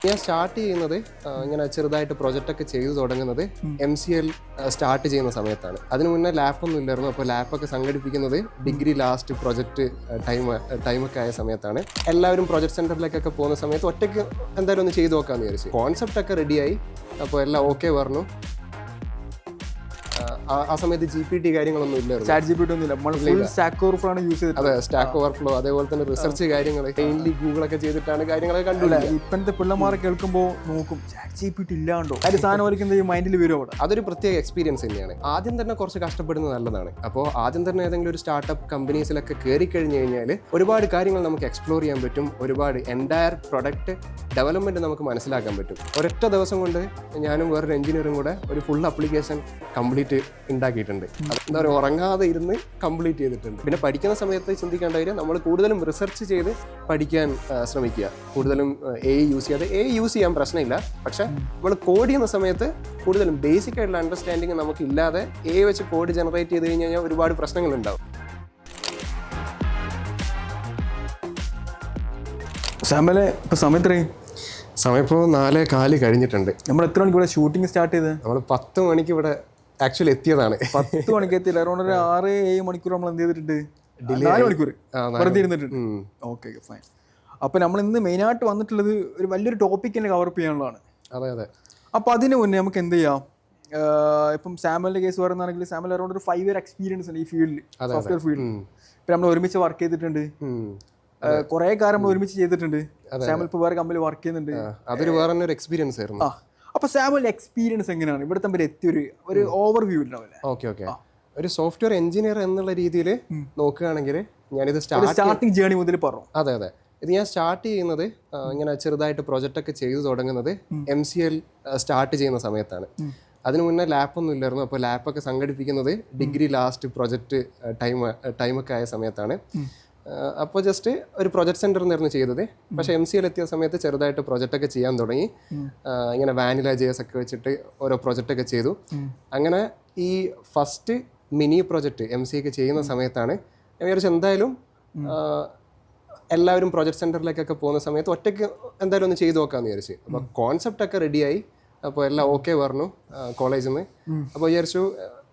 ഞാൻ സ്റ്റാർട്ട് ചെയ്യുന്നത് ഇങ്ങനെ ചെറുതായിട്ട് പ്രൊജക്റ്റൊക്കെ ചെയ്തു തുടങ്ങുന്നത് MCL സ്റ്റാർട്ട് ചെയ്യുന്ന സമയത്താണ്. അതിന് മുന്നേ ലാപ്പൊന്നും ഇല്ലായിരുന്നു. അപ്പോൾ ലാപ്പൊക്കെ സംഘടിപ്പിക്കുന്നത് ഡിഗ്രി ലാസ്റ്റ് പ്രൊജക്റ്റ് ടൈമൊക്കെ ആയ സമയത്താണ്. എല്ലാവരും പ്രൊജക്ട് സെൻറ്ററിലേക്കൊക്കെ പോകുന്ന സമയത്ത് ഒറ്റയ്ക്ക് എന്തായാലും ഒന്ന് ചെയ്തു നോക്കാമെന്ന് വിചാരിച്ചു. കോൺസെപ്റ്റൊക്കെ റെഡിയായി, അപ്പോൾ എല്ലാം ഓക്കെ പറഞ്ഞു. ആ സമയത്ത് GPT കാര്യങ്ങളൊന്നും ഇല്ലായിരുന്നു. അതെ, സ്റ്റാക്ക് ഓവർഫ്ലോ, അതേപോലെ തന്നെ റിസർച്ച് കാര്യങ്ങൾ മെയിൻലി ഗൂഗിളൊക്കെ ചെയ്തിട്ടാണ് കാര്യങ്ങളൊക്കെ കണ്ടില്ല. ഇപ്പോഴത്തെ പിള്ളമാരെ കേൾക്കുമ്പോൾ നോക്കും GPT ഇല്ലാണ്ടോ സാധനം മൈൻഡിൽ വരും. അതൊരു പ്രത്യേക എക്സ്പീരിയൻസ് തന്നെയാണ്. ആദ്യം തന്നെ കുറച്ച് കഷ്ടപ്പെടുന്നത് നല്ലതാണ്. അപ്പോൾ ആദ്യം തന്നെ ഏതെങ്കിലും ഒരു സ്റ്റാർട്ടപ്പ് കമ്പനീസിലൊക്കെ കയറി കഴിഞ്ഞ് കഴിഞ്ഞാൽ ഒരുപാട് കാര്യങ്ങൾ നമുക്ക് എക്സ്പ്ലോർ ചെയ്യാൻ പറ്റും. ഒരുപാട് എൻറ്റയർ പ്രൊഡക്റ്റ് ഡെവലപ്മെന്റ് നമുക്ക് മനസ്സിലാക്കാൻ പറ്റും. ഒരൊറ്റ ദിവസം കൊണ്ട് ഞാനും വേറൊരു എഞ്ചിനീയറും കൂടെ ഒരു ഫുൾ ആപ്ലിക്കേഷൻ കംപ്ലീറ്റ് ഉണ്ടാക്കിയിട്ടുണ്ട്. എന്താ പറയുക, ഉറങ്ങാതെ ഇരുന്ന് കംപ്ലീറ്റ് ചെയ്തിട്ടുണ്ട്. പിന്നെ പഠിക്കുന്ന സമയത്ത് ചിന്തിക്കേണ്ട കാര്യം, നമ്മൾ കൂടുതലും റിസർച്ച് ചെയ്ത് പഠിക്കാൻ ശ്രമിക്കുക. കൂടുതലും AI യൂസ് ചെയ്യാതെ, AI യൂസ് ചെയ്യാൻ പ്രശ്നമില്ല, പക്ഷെ നമ്മൾ കോഡ് ചെയ്യുന്ന സമയത്ത് കൂടുതലും ബേസിക് ആയിട്ടുള്ള അണ്ടർസ്റ്റാൻഡിങ് നമുക്ക് ഇല്ലാതെ AI വെച്ച് കോഡ് ജനറേറ്റ് ചെയ്ത് കഴിഞ്ഞ് കഴിഞ്ഞാൽ ഒരുപാട് പ്രശ്നങ്ങളുണ്ടാവും. സമയം ഇപ്പോൾ 4:15 കഴിഞ്ഞിട്ടുണ്ട്. നമ്മൾ എത്ര മണിക്ക് ഇവിടെ ഷൂട്ടിംഗ് സ്റ്റാർട്ട് ചെയ്ത്? നമ്മൾ 10 മണിക്ക് ഇവിടെ ആക്ച്വലി എത്തിയതാണ്. 10 മണിക്ക് എത്തിയില്ല, അറൗണ്ട് ഒരു 6-7 മണിക്കൂർ നമ്മൾ എന്ത് ചെയ്തിട്ടുണ്ട്? 4 മണിക്കൂർ വെറുതെ ഇരുന്നിട്ടുണ്ട്. Okay, fine. അപ്പോൾ നമ്മൾ ഇന്ന് മെയിനായിട്ട് വന്നിട്ടുള്ളത് ഒരു വലിയൊരു ടോപ്പിക് തന്നെ കവർ ചെയ്യാനുള്ളതാണ്. അതെ അതെ. അപ്പോൾ അതിന് മുന്നേ നമുക്ക് എന്ത് ചെയ്യാം, ഇപ്പം സാമുവലിൻ്റെ കേസ് പറയുകയാണെങ്കിൽ സാമുവൽ അറൗണ്ട് ഒരു 5 year എക്സ്പീരിയൻസ് ഉണ്ട് ഈ ഫീൽഡിൽ, സോഫ്റ്റ്വെയർ ഫീൽഡിൽ. ഇപ്പം നമ്മൾ ഒരുമിച്ച് വർക്ക് ചെയ്തിട്ടുണ്ട്, കുറേ കാര്യം നമ്മൾ ഒരുമിച്ച് ചെയ്തിട്ടുണ്ട്. സാമുവൽ ഇപ്പോൾ വേറെ കമ്പനിയിൽ വർക്ക് ചെയ്യുന്നുണ്ട്. അതൊരു വേറെ ഒരു എക്സ്പീരിയൻസ് ആയിരുന്നു. അപ്പോൾ സാമുവലിൻ്റെ എക്സ്പീരിയൻസ് എങ്ങനെയാണ് ഇവിടെ തമ്മിൽ എത്തിയൊരു ഓവർ വ്യൂ ഉണ്ടാവില്ല? ഓക്കെ. ഒരു സോഫ്റ്റ്വെയർ എഞ്ചിനീയർ എന്നുള്ള രീതിയിൽ നോക്കുകയാണെങ്കിൽ ഞാനിത് സ്റ്റാർട്ടിങ് ജേണി മുതൽ പറഞ്ഞു. അതെ. ഇത് ഞാൻ സ്റ്റാർട്ട് ചെയ്യുന്നത് ഇങ്ങനെ ചെറുതായിട്ട് പ്രൊജക്റ്റൊക്കെ ചെയ്തു തുടങ്ങുന്നത് MCL സ്റ്റാർട്ട് ചെയ്യുന്ന സമയത്താണ്. അതിന് മുന്നേ ലാപ്പൊന്നും ഇല്ലായിരുന്നു. അപ്പോൾ ലാപ്പൊക്കെ സംഘടിപ്പിക്കുന്നത് ഡിഗ്രി ലാസ്റ്റ് പ്രൊജക്റ്റ് ടൈമൊക്കെ ആയ സമയത്താണ്. അപ്പോൾ ജസ്റ്റ് ഒരു പ്രൊജക്ട് സെൻറ്ററിൽ നിന്നായിരുന്നു ചെയ്തത്. പക്ഷേ MCL എത്തിയ സമയത്ത് ചെറുതായിട്ട് പ്രൊജക്റ്റൊക്കെ ചെയ്യാൻ തുടങ്ങി. ഇങ്ങനെ വാനില JS ഒക്കെ വെച്ചിട്ട് ഓരോ പ്രൊജക്റ്റൊക്കെ ചെയ്തു. അങ്ങനെ ഈ ഫസ്റ്റ് മിനി പ്രൊജക്റ്റ് MCA ചെയ്യുന്ന സമയത്താണ് ഞാൻ വിചാരിച്ചു എന്തായാലും എല്ലാവരും പ്രൊജക്ട് സെൻറ്ററിലേക്കൊക്കെ പോകുന്ന സമയത്ത് ഒറ്റയ്ക്ക് എന്തായാലും ഒന്ന് ചെയ്തു നോക്കാമെന്ന് വിചാരിച്ചു. അപ്പോൾ കോൺസെപ്റ്റൊക്കെ റെഡിയായി, അപ്പോൾ എല്ലാം ഓക്കെ പറഞ്ഞു കോളേജിൽ നിന്ന്. അപ്പോൾ വിചാരിച്ചു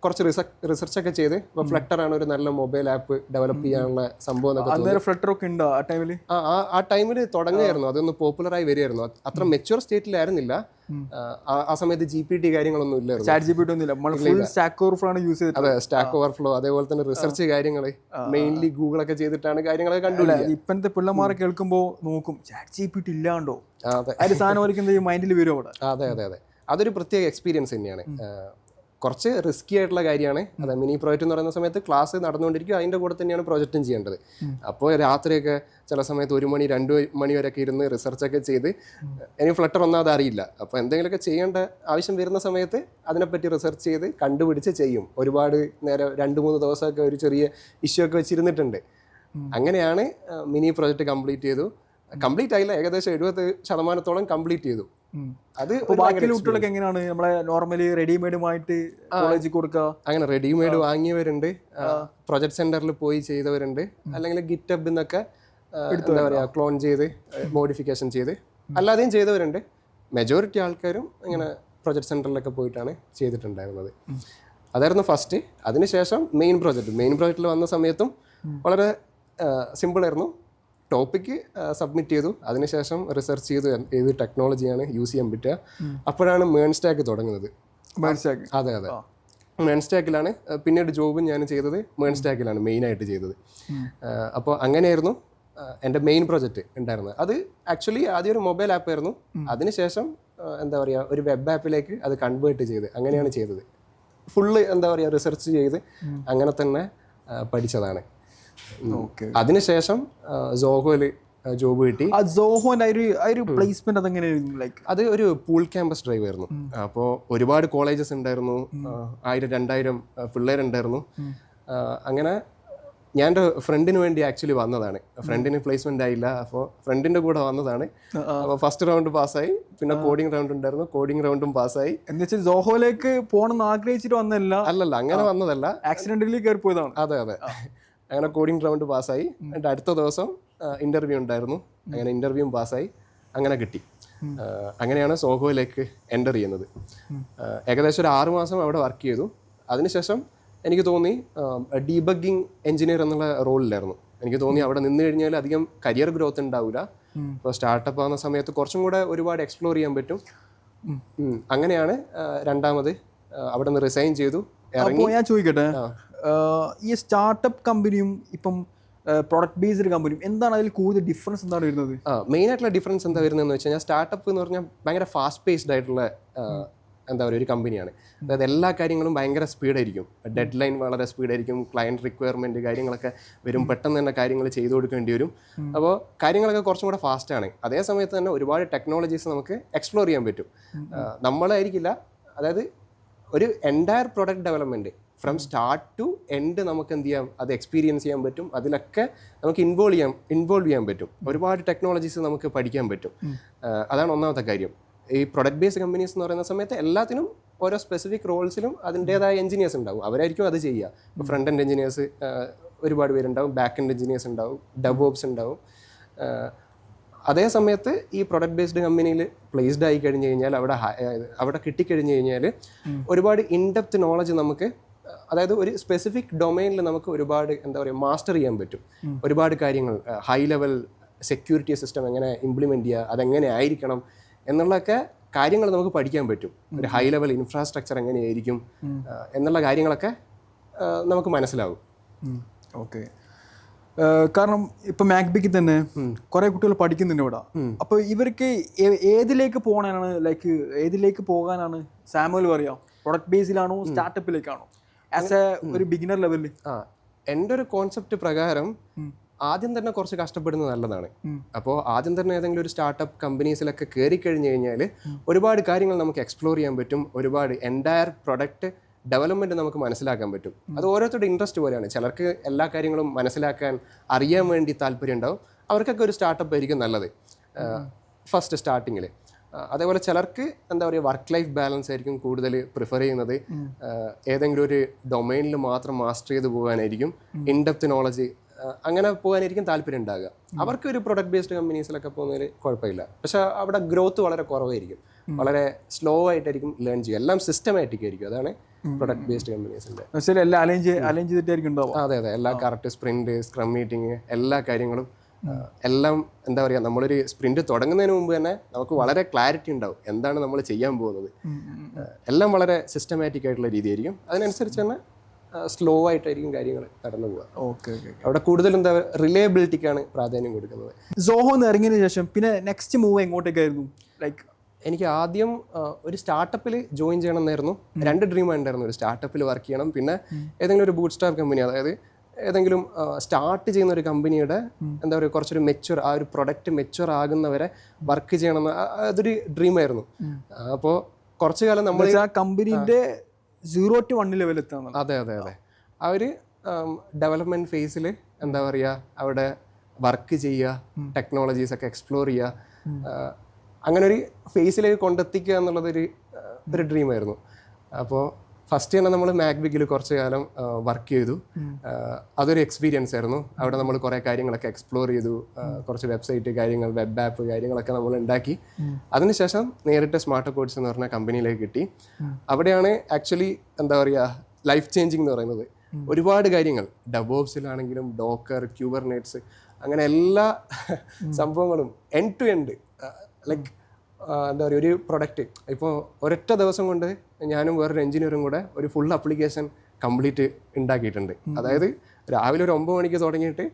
കുറച്ച് റിസർച്ചൊക്കെ ചെയ്ത്, ഇപ്പോൾ ഫ്ലട്ടർ ആണ് ഒരു നല്ല മൊബൈൽ ആപ്പ് ഡെവലപ്പ് ചെയ്യാനുള്ള സംഭവം. ആ ടൈമിൽ തുടങ്ങുകയായിരുന്നു, അതൊന്ന് പോപ്പുലറായി വരികയായിരുന്നു. അത്ര മെച്യൂർ സ്റ്റേറ്റിലായിരുന്നില്ല ആ സമയത്ത്. GPT കാര്യങ്ങളൊന്നും ഇല്ലായിരുന്നു. അതെ, സ്റ്റാക്ക് ഓവർഫ്ലോ, അതേപോലെ തന്നെ റിസർച്ച് കാര്യങ്ങൾ മെയിൻലി ഗൂഗിളൊക്കെ ചെയ്തിട്ടാണ് കാര്യങ്ങളൊക്കെ കണ്ടില്ല. ഇപ്പോഴത്തെ പിള്ളമാരെ കേൾക്കുമ്പോൾ നോക്കും GPT ഇല്ലാണ്ടോ സാധനം മൈൻഡിൽ വരും. അതെ. അതൊരു പ്രത്യേക എക്സ്പീരിയൻസ് തന്നെയാണ്. കുറച്ച് റിസ്കി ആയിട്ടുള്ള കാര്യമാണ്. അതെ, മിനി പ്രോജക്റ്റ് എന്ന് പറയുന്ന സമയത്ത് ക്ലാസ് നടന്നുകൊണ്ടിരിക്കും, അതിൻ്റെ കൂടെ തന്നെയാണ് പ്രോജക്റ്റും ചെയ്യേണ്ടത്. അപ്പോൾ രാത്രിയൊക്കെ ചില സമയത്ത് 1 മണി 2 മണി വരെയൊക്കെ ഇരുന്ന് റിസർച്ചൊക്കെ ചെയ്ത്, എനിക്ക് ഫ്ലട്ടർ ഒന്നാമത് അറിയില്ല. അപ്പോൾ എന്തെങ്കിലുമൊക്കെ ചെയ്യേണ്ട ആവശ്യം വരുന്ന സമയത്ത് അതിനെപ്പറ്റി റിസർച്ച് ചെയ്ത് കണ്ടുപിടിച്ച് ചെയ്യും. ഒരുപാട് നേരം 2-3 ദിവസമൊക്കെ ഒരു ചെറിയ ഇഷ്യൂ ഒക്കെ വെച്ചിരുന്നിട്ടുണ്ട്. അങ്ങനെയാണ് മിനി പ്രോജക്റ്റ് കംപ്ലീറ്റ് ആയില്ല, ഏകദേശം 70% കംപ്ലീറ്റ് ചെയ്തു. അത് ബാക്കി കുട്ടികളൊക്കെ എങ്ങനെയാണ് നമ്മളെ നോർമലി റെഡിമെയ്ഡുമായിട്ട് കോളേജിൽ കൊടുക്കുക? അങ്ങനെ റെഡിമെയ്ഡ് വാങ്ങിയവരുണ്ട്, പ്രൊജക്ട് സെന്ററിൽ പോയി ചെയ്തവരുണ്ട്, അല്ലെങ്കിൽ ഗിറ്റബിൽ നിന്നൊക്കെ എന്താ പറയുക ക്ലോൺ ചെയ്ത് മോഡിഫിക്കേഷൻ ചെയ്ത് അല്ലാതെയും ചെയ്തവരുണ്ട്. മെജോറിറ്റി ആൾക്കാരും ഇങ്ങനെ പ്രൊജക്ട് സെന്ററിലൊക്കെ പോയിട്ടാണ് ചെയ്തിട്ടുണ്ടായിരുന്നത്. അതായിരുന്നു ഫസ്റ്റ്. അതിനുശേഷം മെയിൻ പ്രോജക്റ്റിൽ വന്ന സമയത്തും വളരെ സിമ്പിളായിരുന്നു. ടോപ്പിക്ക് സബ്മിറ്റ് ചെയ്തു, അതിനുശേഷം റിസർച്ച് ചെയ്തു ഏത് ടെക്നോളജിയാണ് യൂസ് ചെയ്യാൻ പറ്റുക. അപ്പോഴാണ് മേൺ സ്റ്റാക്ക് തുടങ്ങുന്നത്. അതെ, മേൺ സ്റ്റാക്കിലാണ്. പിന്നീട് ജോബും ഞാൻ ചെയ്തത് മേൺ സ്റ്റാക്കിലാണ് മെയിനായിട്ട് ചെയ്തത്. അപ്പോൾ അങ്ങനെയായിരുന്നു എൻ്റെ മെയിൻ പ്രൊജക്റ്റ് ഉണ്ടായിരുന്നത്. അത് ആക്ച്വലി ആദ്യം ഒരു മൊബൈൽ ആപ്പായിരുന്നു. അതിനുശേഷം എന്താ പറയുക ഒരു വെബ് ആപ്പിലേക്ക് അത് കൺവേർട്ട് ചെയ്ത് അങ്ങനെയാണ് ചെയ്തത്. ഫുള്ള് എന്താ പറയുക റിസർച്ച് ചെയ്ത് അങ്ങനെ തന്നെ പഠിച്ചതാണ്. അതിനുശേഷം സോഹോയില് ജോബ് കിട്ടി. അത് ഒരു പൂൾ ക്യാമ്പസ് ഡ്രൈവ് ആയിരുന്നു. അപ്പോൾ ഒരുപാട് കോളേജസ് ഉണ്ടായിരുന്നു, 1000-2000 പിള്ളേരുണ്ടായിരുന്നു. അങ്ങനെ ഞാൻ എൻ്റെ ഫ്രണ്ടിന് വേണ്ടി ആക്ച്വലി വന്നതാണ്. ഫ്രണ്ടിന് പ്ലേസ്മെന്റ് ആയില്ല, അപ്പോൾ ഫ്രണ്ടിന്റെ കൂടെ വന്നതാണ്. അപ്പോൾ ഫസ്റ്റ് റൗണ്ട് പാസ്സായി, പിന്നെ കോഡിംഗ് റൗണ്ട് ഉണ്ടായിരുന്നു, കോഡിംഗ് റൗണ്ടും പാസ്സായി. എന്നുവെച്ചാൽ സോഹോയിലേക്ക് പോകണമെന്ന് ആഗ്രഹിച്ചിട്ട് വന്നതല്ല? അല്ലല്ല, അങ്ങനെ വന്നതല്ല, ആക്സിഡന്റലി കയറി പോയതാണ്. അതെ. അങ്ങനെ കോഡിംഗ് റൗണ്ട് പാസ്സായി. എന്നിട്ട് അടുത്ത ദിവസം ഇൻ്റർവ്യൂ ഉണ്ടായിരുന്നു. അങ്ങനെ ഇൻ്റർവ്യൂവും പാസ്സായി, അങ്ങനെ കിട്ടി. അങ്ങനെയാണ് സോഹോയിലേക്ക് എൻ്റർ ചെയ്യുന്നത്. ഏകദേശം ഒരു 6 മാസം അവിടെ വർക്ക് ചെയ്തു. അതിനുശേഷം എനിക്ക് തോന്നി ഡീബഗ്ഗിങ് എഞ്ചിനീയർ എന്നുള്ള റോളിലായിരുന്നു. എനിക്ക് തോന്നി അവിടെ നിന്ന് കഴിഞ്ഞാൽ അധികം കരിയർ ഗ്രോത്ത് ഉണ്ടാവില്ല. ഇപ്പോൾ സ്റ്റാർട്ടപ്പ് ആവുന്ന സമയത്ത് കുറച്ചും കൂടെ ഒരുപാട് എക്സ്പ്ലോർ ചെയ്യാൻ പറ്റും. അങ്ങനെയാണ് രണ്ടാമത് അവിടെ നിന്ന് റിസൈൻ ചെയ്തു ഇറങ്ങി. ഞാൻ ചോദിക്കട്ടെ, ഈ സ്റ്റാർട്ടപ്പ് കമ്പനിയും ഇപ്പം പ്രൊഡക്റ്റ് ബേസ്ഡ് കമ്പനിയും എന്താണ് അതിൽ കൂടുതൽ ഡിഫറൻസ് എന്താണ് വരുന്നത്? മെയിൻ ആയിട്ടുള്ള ഡിഫറൻസ് എന്താ വരുന്നതെന്ന് വെച്ച് കഴിഞ്ഞാൽ സ്റ്റാർട്ടപ്പ് എന്ന് പറഞ്ഞാൽ ഭയങ്കര ഫാസ്റ്റ് പേസ്ഡ് ആയിട്ടുള്ള എന്താ പറയുക ഒരു കമ്പനിയാണ്. അതായത് എല്ലാ കാര്യങ്ങളും ഭയങ്കര സ്പീഡായിരിക്കും. ഡെഡ് ലൈൻ വളരെ സ്പീഡായിരിക്കും. ക്ലയൻറ്റ് റിക്വയർമെൻറ്റ് കാര്യങ്ങളൊക്കെ വരും. പെട്ടെന്ന് തന്നെ കാര്യങ്ങൾ ചെയ്തു കൊടുക്കേണ്ടി വരും. അപ്പോൾ കാര്യങ്ങളൊക്കെ കുറച്ചും കൂടെ ഫാസ്റ്റാണ്. അതേ സമയത്ത് തന്നെ ഒരുപാട് ടെക്നോളജീസ് നമുക്ക് എക്സ്പ്ലോർ ചെയ്യാൻ പറ്റും. നമ്മളായിരിക്കില്ല, അതായത് ഒരു entire product development from start to end നമുക്ക് എന്ത് ചെയ്യാം, അത് എക്സ്പീരിയൻസ് ചെയ്യാൻ പറ്റും. അതിലൊക്കെ നമുക്ക് ഇൻവോൾവ് ചെയ്യാൻ പറ്റും. ഒരുപാട് ടെക്നോളജീസ് നമുക്ക് പഠിക്കാൻ പറ്റും. അതാണ് ഒന്നാമത്തെ കാര്യം. ഈ പ്രൊഡക്റ്റ് ബേസ്ഡ് കമ്പനീസ് എന്ന് പറയുന്ന സമയത്ത് എല്ലാത്തിനും ഓരോ സ്പെസിഫിക് റോൾസിലും അതിൻ്റേതായ എഞ്ചിനീയേഴ്സ് ഉണ്ടാവും. അവരായിരിക്കും അത് ചെയ്യുക. ഇപ്പോൾ ഫ്രണ്ട് എൻഡ് എഞ്ചിനീയേഴ്സ് ഒരുപാട് പേരുണ്ടാവും, ബാക്ക് എൻഡ് എഞ്ചിനീയേഴ്സ് ഉണ്ടാവും, ഡെവോപ്സ് ഉണ്ടാവും. അതേ സമയത്ത് ഈ പ്രൊഡക്റ്റ് ബേസ്ഡ് കമ്പനിയിൽ പ്ലേസ്ഡ് ആയി കഴിഞ്ഞ് കഴിഞ്ഞാൽ അവിടെ കിട്ടിക്കഴിഞ്ഞ് കഴിഞ്ഞാൽ ഒരുപാട് ഇൻഡെപ്ത് നോളജ് നമുക്ക്, അതായത് ഒരു സ്പെസിഫിക് ഡൊമൈനിൽ നമുക്ക് ഒരുപാട് എന്താ പറയുക മാസ്റ്റർ ചെയ്യാൻ പറ്റും. ഒരുപാട് കാര്യങ്ങൾ, ഹൈ ലെവൽ സെക്യൂരിറ്റി സിസ്റ്റം എങ്ങനെ ഇംപ്ലിമെൻറ്റ് ചെയ്യുക, അതെങ്ങനെ ആയിരിക്കണം എന്നുള്ളൊക്കെ കാര്യങ്ങൾ നമുക്ക് പഠിക്കാൻ പറ്റും. ഒരു ഹൈ ലെവൽ ഇൻഫ്രാസ്ട്രക്ചർ എങ്ങനെയായിരിക്കും എന്നുള്ള കാര്യങ്ങളൊക്കെ നമുക്ക് മനസ്സിലാവും. ഓക്കെ. കാരണം ഇപ്പം മാക്ബിക്ക് തന്നെ കുറേ കുട്ടികൾ പഠിക്കുന്നുണ്ട് ഇവിടെ. അപ്പോൾ ഇവർക്ക് ഏതിലേക്ക് പോകാനാണ്, ഏതിലേക്ക് പോകാനാണ് സാമുവൽ പറയുക? പ്രൊഡക്റ്റ് ബേസിലാണോ സ്റ്റാർട്ടപ്പിലേക്കാണോ ആസ് എ ഒരു ബിഗിനർ ലെവലിൽ? എൻ്റെ ഒരു കോൺസെപ്റ്റ് പ്രകാരം ആദ്യം തന്നെ കുറച്ച് കഷ്ടപ്പെടുന്നത് നല്ലതാണ്. അപ്പോൾ ആദ്യം തന്നെ ഏതെങ്കിലും ഒരു സ്റ്റാർട്ടപ്പ് കമ്പനീസിലൊക്കെ കയറി കഴിഞ്ഞ് കഴിഞ്ഞാൽ ഒരുപാട് കാര്യങ്ങൾ നമുക്ക് എക്സ്പ്ലോർ ചെയ്യാൻ പറ്റും. ഒരുപാട് എൻറ്റയർ പ്രൊഡക്റ്റ് ഡെവലപ്മെൻറ്റ് നമുക്ക് മനസ്സിലാക്കാൻ പറ്റും. അത് ഓരോരുത്തരുടെ ഇൻട്രസ്റ്റ് പോലെയാണ്. ചിലർക്ക് എല്ലാ കാര്യങ്ങളും മനസ്സിലാക്കാൻ അറിയാൻ വേണ്ടി താല്പര്യം ഉണ്ടാവും. അവർക്കൊക്കെ ഒരു സ്റ്റാർട്ടപ്പ് ആയിരിക്കും നല്ലത് ഫസ്റ്റ് സ്റ്റാർട്ടിങ്ങിൽ. അതേപോലെ ചിലർക്ക് എന്താ പറയുക വർക്ക് ലൈഫ് ബാലൻസ് ആയിരിക്കും കൂടുതൽ പ്രിഫർ ചെയ്യുന്നത്. ഏതെങ്കിലും ഒരു ഡൊമൈനിൽ മാത്രം മാസ്റ്റർ ചെയ്ത് പോകാനായിരിക്കും, ഇൻഡെപ്ത് നോളജ് അങ്ങനെ പോകാനായിരിക്കും താല്പര്യം ഉണ്ടാകുക. അവർക്ക് ഒരു പ്രൊഡക്റ്റ് ബേസ്ഡ് കമ്പനീസിലൊക്കെ പോകുന്നതിൽ കുഴപ്പമില്ല. പക്ഷെ അവിടെ ഗ്രോത്ത് വളരെ കുറവായിരിക്കും. വളരെ സ്ലോ ആയിട്ടായിരിക്കും ലേൺ ചെയ്യുക. എല്ലാം സിസ്റ്റമാറ്റിക് ആയിരിക്കും. അതാണ് പ്രൊഡക്റ്റ് ബേസ്ഡ് കമ്പനീസിൻ്റെ എല്ലാം അലൈൻ ചെയ്തിട്ടായിരിക്കും ഉണ്ടാവും. അതെ, എല്ലാ കറക്റ്റ് സ്പ്രിന്റ്, സ്ക്രം മീറ്റിംഗ്, എല്ലാ കാര്യങ്ങളും എല്ലാം എന്താ പറയുക, നമ്മളൊരു സ്പ്രിന്റ് തുടങ്ങുന്നതിന് മുമ്പ് തന്നെ നമുക്ക് വളരെ ക്ലാരിറ്റി ഉണ്ടാവും എന്താണ് നമ്മൾ ചെയ്യാൻ പോകുന്നത്. എല്ലാം വളരെ സിസ്റ്റമാറ്റിക് ആയിട്ടുള്ള രീതിയായിരിക്കും. അതിനനുസരിച്ച് തന്നെ സ്ലോ ആയിട്ടായിരിക്കും കാര്യങ്ങൾ കടന്നു പോകുക. ഓക്കെ. അവിടെ കൂടുതൽ എന്താ റിലയബിലിറ്റിക്കാണ് പ്രാധാന്യം കൊടുക്കുന്നത്. സോഹോ ഇറങ്ങിയതിന് ശേഷം പിന്നെ നെക്സ്റ്റ് മൂവ് എങ്ങോട്ടേക്കായിരുന്നു? എനിക്ക് ആദ്യം ഒരു സ്റ്റാർട്ടപ്പിൽ ജോയിൻ ചെയ്യണം എന്നായിരുന്നു. 2 ഡ്രീം ഉണ്ടായിരുന്നു. ഒരു സ്റ്റാർട്ടപ്പിൽ വർക്ക് ചെയ്യണം, പിന്നെ ഏതെങ്കിലും ഒരു ബൂട്ട് സ്റ്റാർപ്പ് കമ്പനി, അതായത് ഏതെങ്കിലും സ്റ്റാർട്ട് ചെയ്യുന്ന ഒരു കമ്പനിയുടെ എന്താ പറയുക കുറച്ചൊരു മെച്യൂർ, ആ ഒരു പ്രൊഡക്റ്റ് മെച്യൂർ ആകുന്നവരെ വർക്ക് ചെയ്യണം എന്ന്, അതൊരു ഡ്രീമായിരുന്നു. അപ്പോൾ കുറച്ചു കാലം നമ്മൾ കമ്പനീൻ്റെ 0 to 1 ലെവൽ എത്താൻ. അതെ. ആ ഒരു ഡെവലപ്മെൻറ്റ് ഫേസിൽ എന്താ പറയുക അവിടെ വർക്ക് ചെയ്യുക, ടെക്നോളജീസ് ഒക്കെ എക്സ്പ്ലോർ ചെയ്യുക, അങ്ങനെ ഒരു ഫേസിലേക്ക് കൊണ്ടെത്തിക്കുക എന്നുള്ളതൊരു ഡ്രീമായിരുന്നു. അപ്പോൾ ഫസ്റ്റ് തന്നെ നമ്മൾ മാക്ബിക്കിൽ കുറച്ച് കാലം വർക്ക് ചെയ്തു. അതൊരു എക്സ്പീരിയൻസ് ആയിരുന്നു. അവിടെ നമ്മൾ കുറേ കാര്യങ്ങളൊക്കെ എക്സ്പ്ലോർ ചെയ്തു. കുറച്ച് വെബ്സൈറ്റ് കാര്യങ്ങൾ, വെബ് ആപ്പ് കാര്യങ്ങളൊക്കെ നമ്മൾ ഉണ്ടാക്കി. അതിനുശേഷം നേരിട്ട് സ്മാർട്ട് കോഡ്സ് എന്ന് പറഞ്ഞ കമ്പനിയിലേക്ക് കിട്ടി. അവിടെയാണ് ആക്ച്വലി എന്താ പറയുക ലൈഫ് ചേഞ്ചിങ് എന്ന് പറയുന്നത്. ഒരുപാട് കാര്യങ്ങൾ ഡെവോപ്സിലാണെങ്കിലും ഡോക്കർ, ക്യൂബർനെറ്റ്സ്, അങ്ങനെ എല്ലാ സംഭവങ്ങളും എൻഡ് ടു എൻഡ് ലൈക്ക് എന്താ പറയുക ഒരു പ്രൊഡക്റ്റ് ഇപ്പോൾ ഒരൊറ്റ ദിവസം കൊണ്ട് ഞാനും വേറൊരു എഞ്ചിനീയറും കൂടെ ഒരു ഫുൾ ആപ്ലിക്കേഷൻ കംപ്ലീറ്റ് ഉണ്ടാക്കിയിട്ടുണ്ട്. അതായത് രാവിലെ ഒരു 9 മണിക്ക് തുടങ്ങിയിട്ട്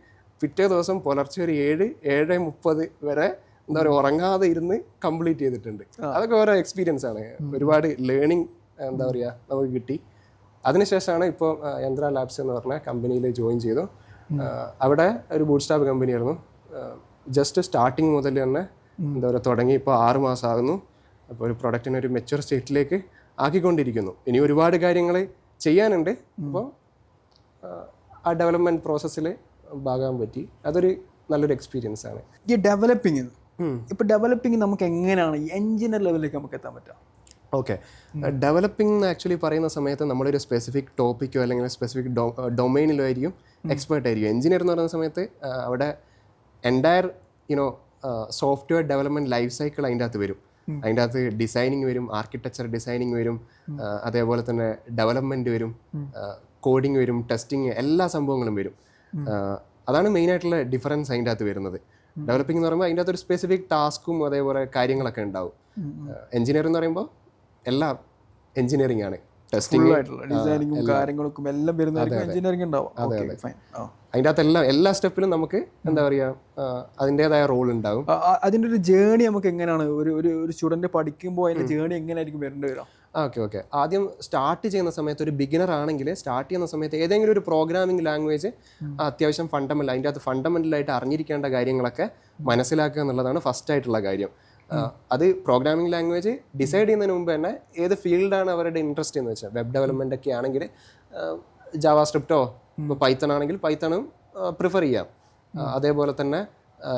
പിറ്റേ ദിവസം പുലർച്ചെ ഒരു 7-7:30 വരെ എന്താ പറയുക ഉറങ്ങാതെ ഇരുന്ന് കംപ്ലീറ്റ് ചെയ്തിട്ടുണ്ട്. അതൊക്കെ ഓരോ എക്സ്പീരിയൻസ് ആണ്. ഒരുപാട് ലേണിംഗ് എന്താ പറയുക നമുക്ക് കിട്ടി. അതിനുശേഷമാണ് ഇപ്പോൾ യന്ത്ര ലാബ്സ് എന്ന് പറഞ്ഞ കമ്പനിയിൽ ജോയിൻ ചെയ്തു. അവിടെ ഒരു ബൂട്ട് സ്റ്റാർപ്പ് കമ്പനിയായിരുന്നു. ജസ്റ്റ് സ്റ്റാർട്ടിങ് മുതൽ തന്നെ എന്താ പറയുക തുടങ്ങി ഇപ്പോൾ 6 മാസം ആകുന്നു. അപ്പോൾ ഒരു പ്രൊഡക്റ്റിനെ ഒരു മെച്യൂർ സ്റ്റേറ്റിലേക്ക് ആക്കിക്കൊണ്ടിരിക്കുന്നു. ഇനി ഒരുപാട് കാര്യങ്ങൾ ചെയ്യാനുണ്ട്. അപ്പോൾ ആ ഡെവലപ്മെൻറ്റ് പ്രോസസ്സിൽ ഭാഗമാകാൻ പറ്റി. അതൊരു നല്ലൊരു എക്സ്പീരിയൻസ് ആണ്. ഈ ഡെവലപ്പിംഗ് ഇപ്പോൾ ഡെവലപ്പിംഗ് നമുക്ക് എങ്ങനെയാണ് എഞ്ചിനീയർ ലെവലിലേക്ക് നമുക്ക് എത്താൻ പറ്റുക? ഓക്കെ, ഡെവലപ്പിംഗ് എന്ന് ആക്ച്വലി പറയുന്ന സമയത്ത് നമ്മളൊരു സ്പെസിഫിക് ടോപ്പിക്കോ അല്ലെങ്കിൽ സ്പെസിഫിക് ഡൊമൈനിലോ ആയിരിക്കും എക്സ്പേർട്ട് ആയിരിക്കും. എഞ്ചിനീയർ എന്ന് പറയുന്ന സമയത്ത് അവിടെ entire software development life cycle അതിൻ്റെ അകത്ത് വരും. അതിൻ്റെ അകത്ത് ഡിസൈനിങ് വരും, ആർക്കിടെക്ചർ ഡിസൈനിങ് വരും, അതേപോലെ തന്നെ ഡെവലപ്മെൻറ്റ് വരും, കോഡിങ് വരും, ടെസ്റ്റിങ്, എല്ലാ സംഭവങ്ങളും വരും. അതാണ് മെയിനായിട്ടുള്ള ഡിഫറൻസ് അതിൻ്റെ അകത്ത് വരുന്നത്. ഡെവലപ്പിംഗ് എന്ന് പറയുമ്പോൾ അതിൻ്റെ അകത്ത് ഒരു സ്പെസിഫിക് ടാസ്കും അതേപോലെ കാര്യങ്ങളൊക്കെ ഉണ്ടാവും. എഞ്ചിനീയർ എന്ന് പറയുമ്പോൾ എല്ലാം എഞ്ചിനീയറിംഗ് ആണ്. ടെസ്റ്റിംഗ്, ഡിസൈനിങ്ങും കാര്യങ്ങൾക്കും എല്ലാം വരുന്നതായിരിക്കും എഞ്ചിനീയറിംഗ് ഉണ്ടാവും. അതിൻ്റെ അകത്ത് എല്ലാ സ്റ്റെപ്പിലും നമുക്ക് എന്താ പറയുക അതിൻ്റെതായ റോൾ ഉണ്ടാവും. അതിൻ്റെ ഒരു ജേണി നമുക്ക് എങ്ങനെയാണ് ഒരു സ്റ്റുഡൻറ്റ് പഠിക്കുമ്പോൾ അതിൻ്റെ ജേണി എങ്ങനെയായിരിക്കും വരേണ്ടി വരാം? ഓക്കെ. ആദ്യം സ്റ്റാർട്ട് ചെയ്യുന്ന സമയത്ത് ഒരു ബിഗിനർ ആണെങ്കിൽ സ്റ്റാർട്ട് ചെയ്യുന്ന സമയത്ത് ഏതെങ്കിലും ഒരു പ്രോഗ്രാമിംഗ് ലാംഗ്വേജ് അത്യാവശ്യം ഫണ്ടമെൻ്റൽ, അതിൻ്റെ അകത്ത് ഫണ്ടമെൻ്റലായിട്ട് അറിഞ്ഞിരിക്കേണ്ട കാര്യങ്ങളൊക്കെ മനസ്സിലാക്കുക എന്നുള്ളതാണ് ഫസ്റ്റ് ആയിട്ടുള്ള കാര്യം. അത് പ്രോഗ്രാമിംഗ് ലാംഗ്വേജ് ഡിസൈഡ് ചെയ്യുന്നതിന് മുമ്പ് തന്നെ ഏത് ഫീൽഡാണ് അവരുടെ ഇൻട്രസ്റ്റ് എന്ന് വെച്ചാൽ, വെബ് ഡെവലപ്മെൻ്റ് ഒക്കെ ആണെങ്കിൽ ജാവാ സ്ക്രിപ്റ്റോ, ഇപ്പോൾ പൈത്തൺ ആണെങ്കിൽ പൈത്തണും പ്രിഫർ ചെയ്യാം. അതേപോലെ തന്നെ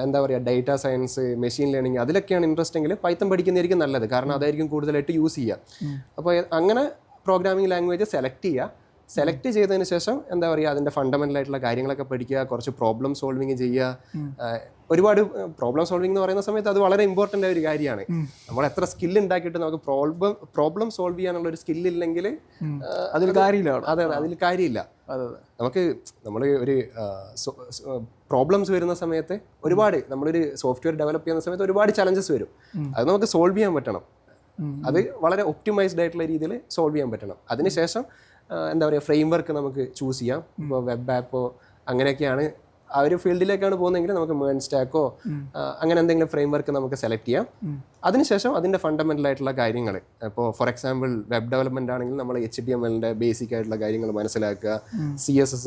എന്താ പറയുക, ഡേറ്റാ സയൻസ്, മെഷീൻ ലേണിംഗ് അതിലൊക്കെയാണ് ഇൻട്രസ്റ്റ് എങ്കിൽ പൈത്തൺ പഠിക്കുന്നതായിരിക്കും നല്ലത്. കാരണം അതായിരിക്കും കൂടുതലായിട്ട് യൂസ് ചെയ്യുക. അപ്പോൾ അങ്ങനെ പ്രോഗ്രാമിംഗ് ലാംഗ്വേജ് സെലക്ട് ചെയ്യുക. സെലക്ട് ചെയ്തതിന് ശേഷം എന്താ പറയുക അതിൻ്റെ ഫണ്ടമെൻ്റൽ ആയിട്ടുള്ള കാര്യങ്ങളൊക്കെ പഠിക്കുക, കുറച്ച് പ്രോബ്ലം സോൾവിങ് ചെയ്യുക. ഒരുപാട് പ്രോബ്ലം സോൾവിങ് എന്ന് പറയുന്ന സമയത്ത് അത് വളരെ ഇമ്പോർട്ടൻ്റ് ആയ ഒരു കാര്യമാണ്. നമ്മൾ എത്ര സ്കിൽ ഉണ്ടാക്കിയിട്ട് നമുക്ക് പ്രോബ്ലം സോൾവ് ചെയ്യാനുള്ള ഒരു സ്കില്ലില്ലെങ്കിൽ അതിൽ കാര്യമില്ല. അതെ, അതിൽ കാര്യമില്ല. നമ്മൾ ഒരു പ്രോബ്ലംസ് വരുന്ന സമയത്ത് ഒരുപാട്, നമ്മളൊരു സോഫ്റ്റ്വെയർ ഡെവലപ്പ് ചെയ്യുന്ന സമയത്ത് ഒരുപാട് ചലഞ്ചസ് വരും. അത് നമുക്ക് സോൾവ് ചെയ്യാൻ പറ്റണം. അത് വളരെ ഒപ്റ്റിമൈസ്ഡ് ആയിട്ടുള്ള രീതിയിൽ സോൾവ് ചെയ്യാൻ പറ്റണം. അതിനുശേഷം എന്താ പറയുക ഫ്രെയിം വർക്ക് നമുക്ക് ചൂസ് ചെയ്യാം. ഇപ്പോൾ വെബ് ആപ്പോ അങ്ങനെയൊക്കെയാണ് ആ ഒരു ഫീൽഡിലേക്കാണ് പോകുന്നതെങ്കിൽ നമുക്ക് മേൺ സ്റ്റാക്കോ അങ്ങനെ എന്തെങ്കിലും ഫ്രെയിം വർക്ക് നമുക്ക് സെലക്ട് ചെയ്യാം. അതിനുശേഷം അതിൻ്റെ ഫണ്ടമെൻ്റൽ ആയിട്ടുള്ള കാര്യങ്ങൾ, ഇപ്പോൾ ഫോർ എക്സാമ്പിൾ വെബ് ഡെവലപ്മെൻ്റ് ആണെങ്കിൽ നമ്മൾ HTML-ൻ്റെ ബേസിക് ആയിട്ടുള്ള കാര്യങ്ങൾ മനസ്സിലാക്കുക, CSS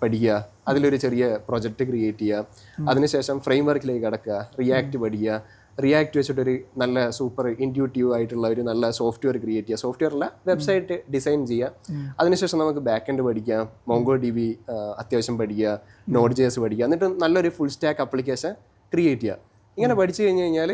പഠിക്കുക, അതിലൊരു ചെറിയ പ്രൊജക്റ്റ് ക്രിയേറ്റ് ചെയ്യുക. അതിനുശേഷം ഫ്രെയിം വർക്കിലേക്ക് കടക്കുക, റിയാക്ട് പഠിക്കുക. റിയാക്ട് വെച്ചിട്ടൊരു നല്ല സൂപ്പർ ഇൻറ്റ്യൂട്ടീവ് ആയിട്ടുള്ള ഒരു നല്ല സോഫ്റ്റ്വെയർ ക്രിയേറ്റ് ചെയ്യുക, സോഫ്റ്റ്വെയറിലെ വെബ്സൈറ്റ് ഡിസൈൻ ചെയ്യുക. അതിനുശേഷം നമുക്ക് ബാക്ക് എൻഡ് പഠിക്കാം, MongoDB അത്യാവശ്യം പഠിക്കുക, Node.js പഠിക്കുക, എന്നിട്ട് നല്ലൊരു ഫുൾ സ്റ്റാക്ക് ആപ്ലിക്കേഷൻ ക്രിയേറ്റ് ചെയ്യുക. ഇങ്ങനെ പഠിച്ചു കഴിഞ്ഞാൽ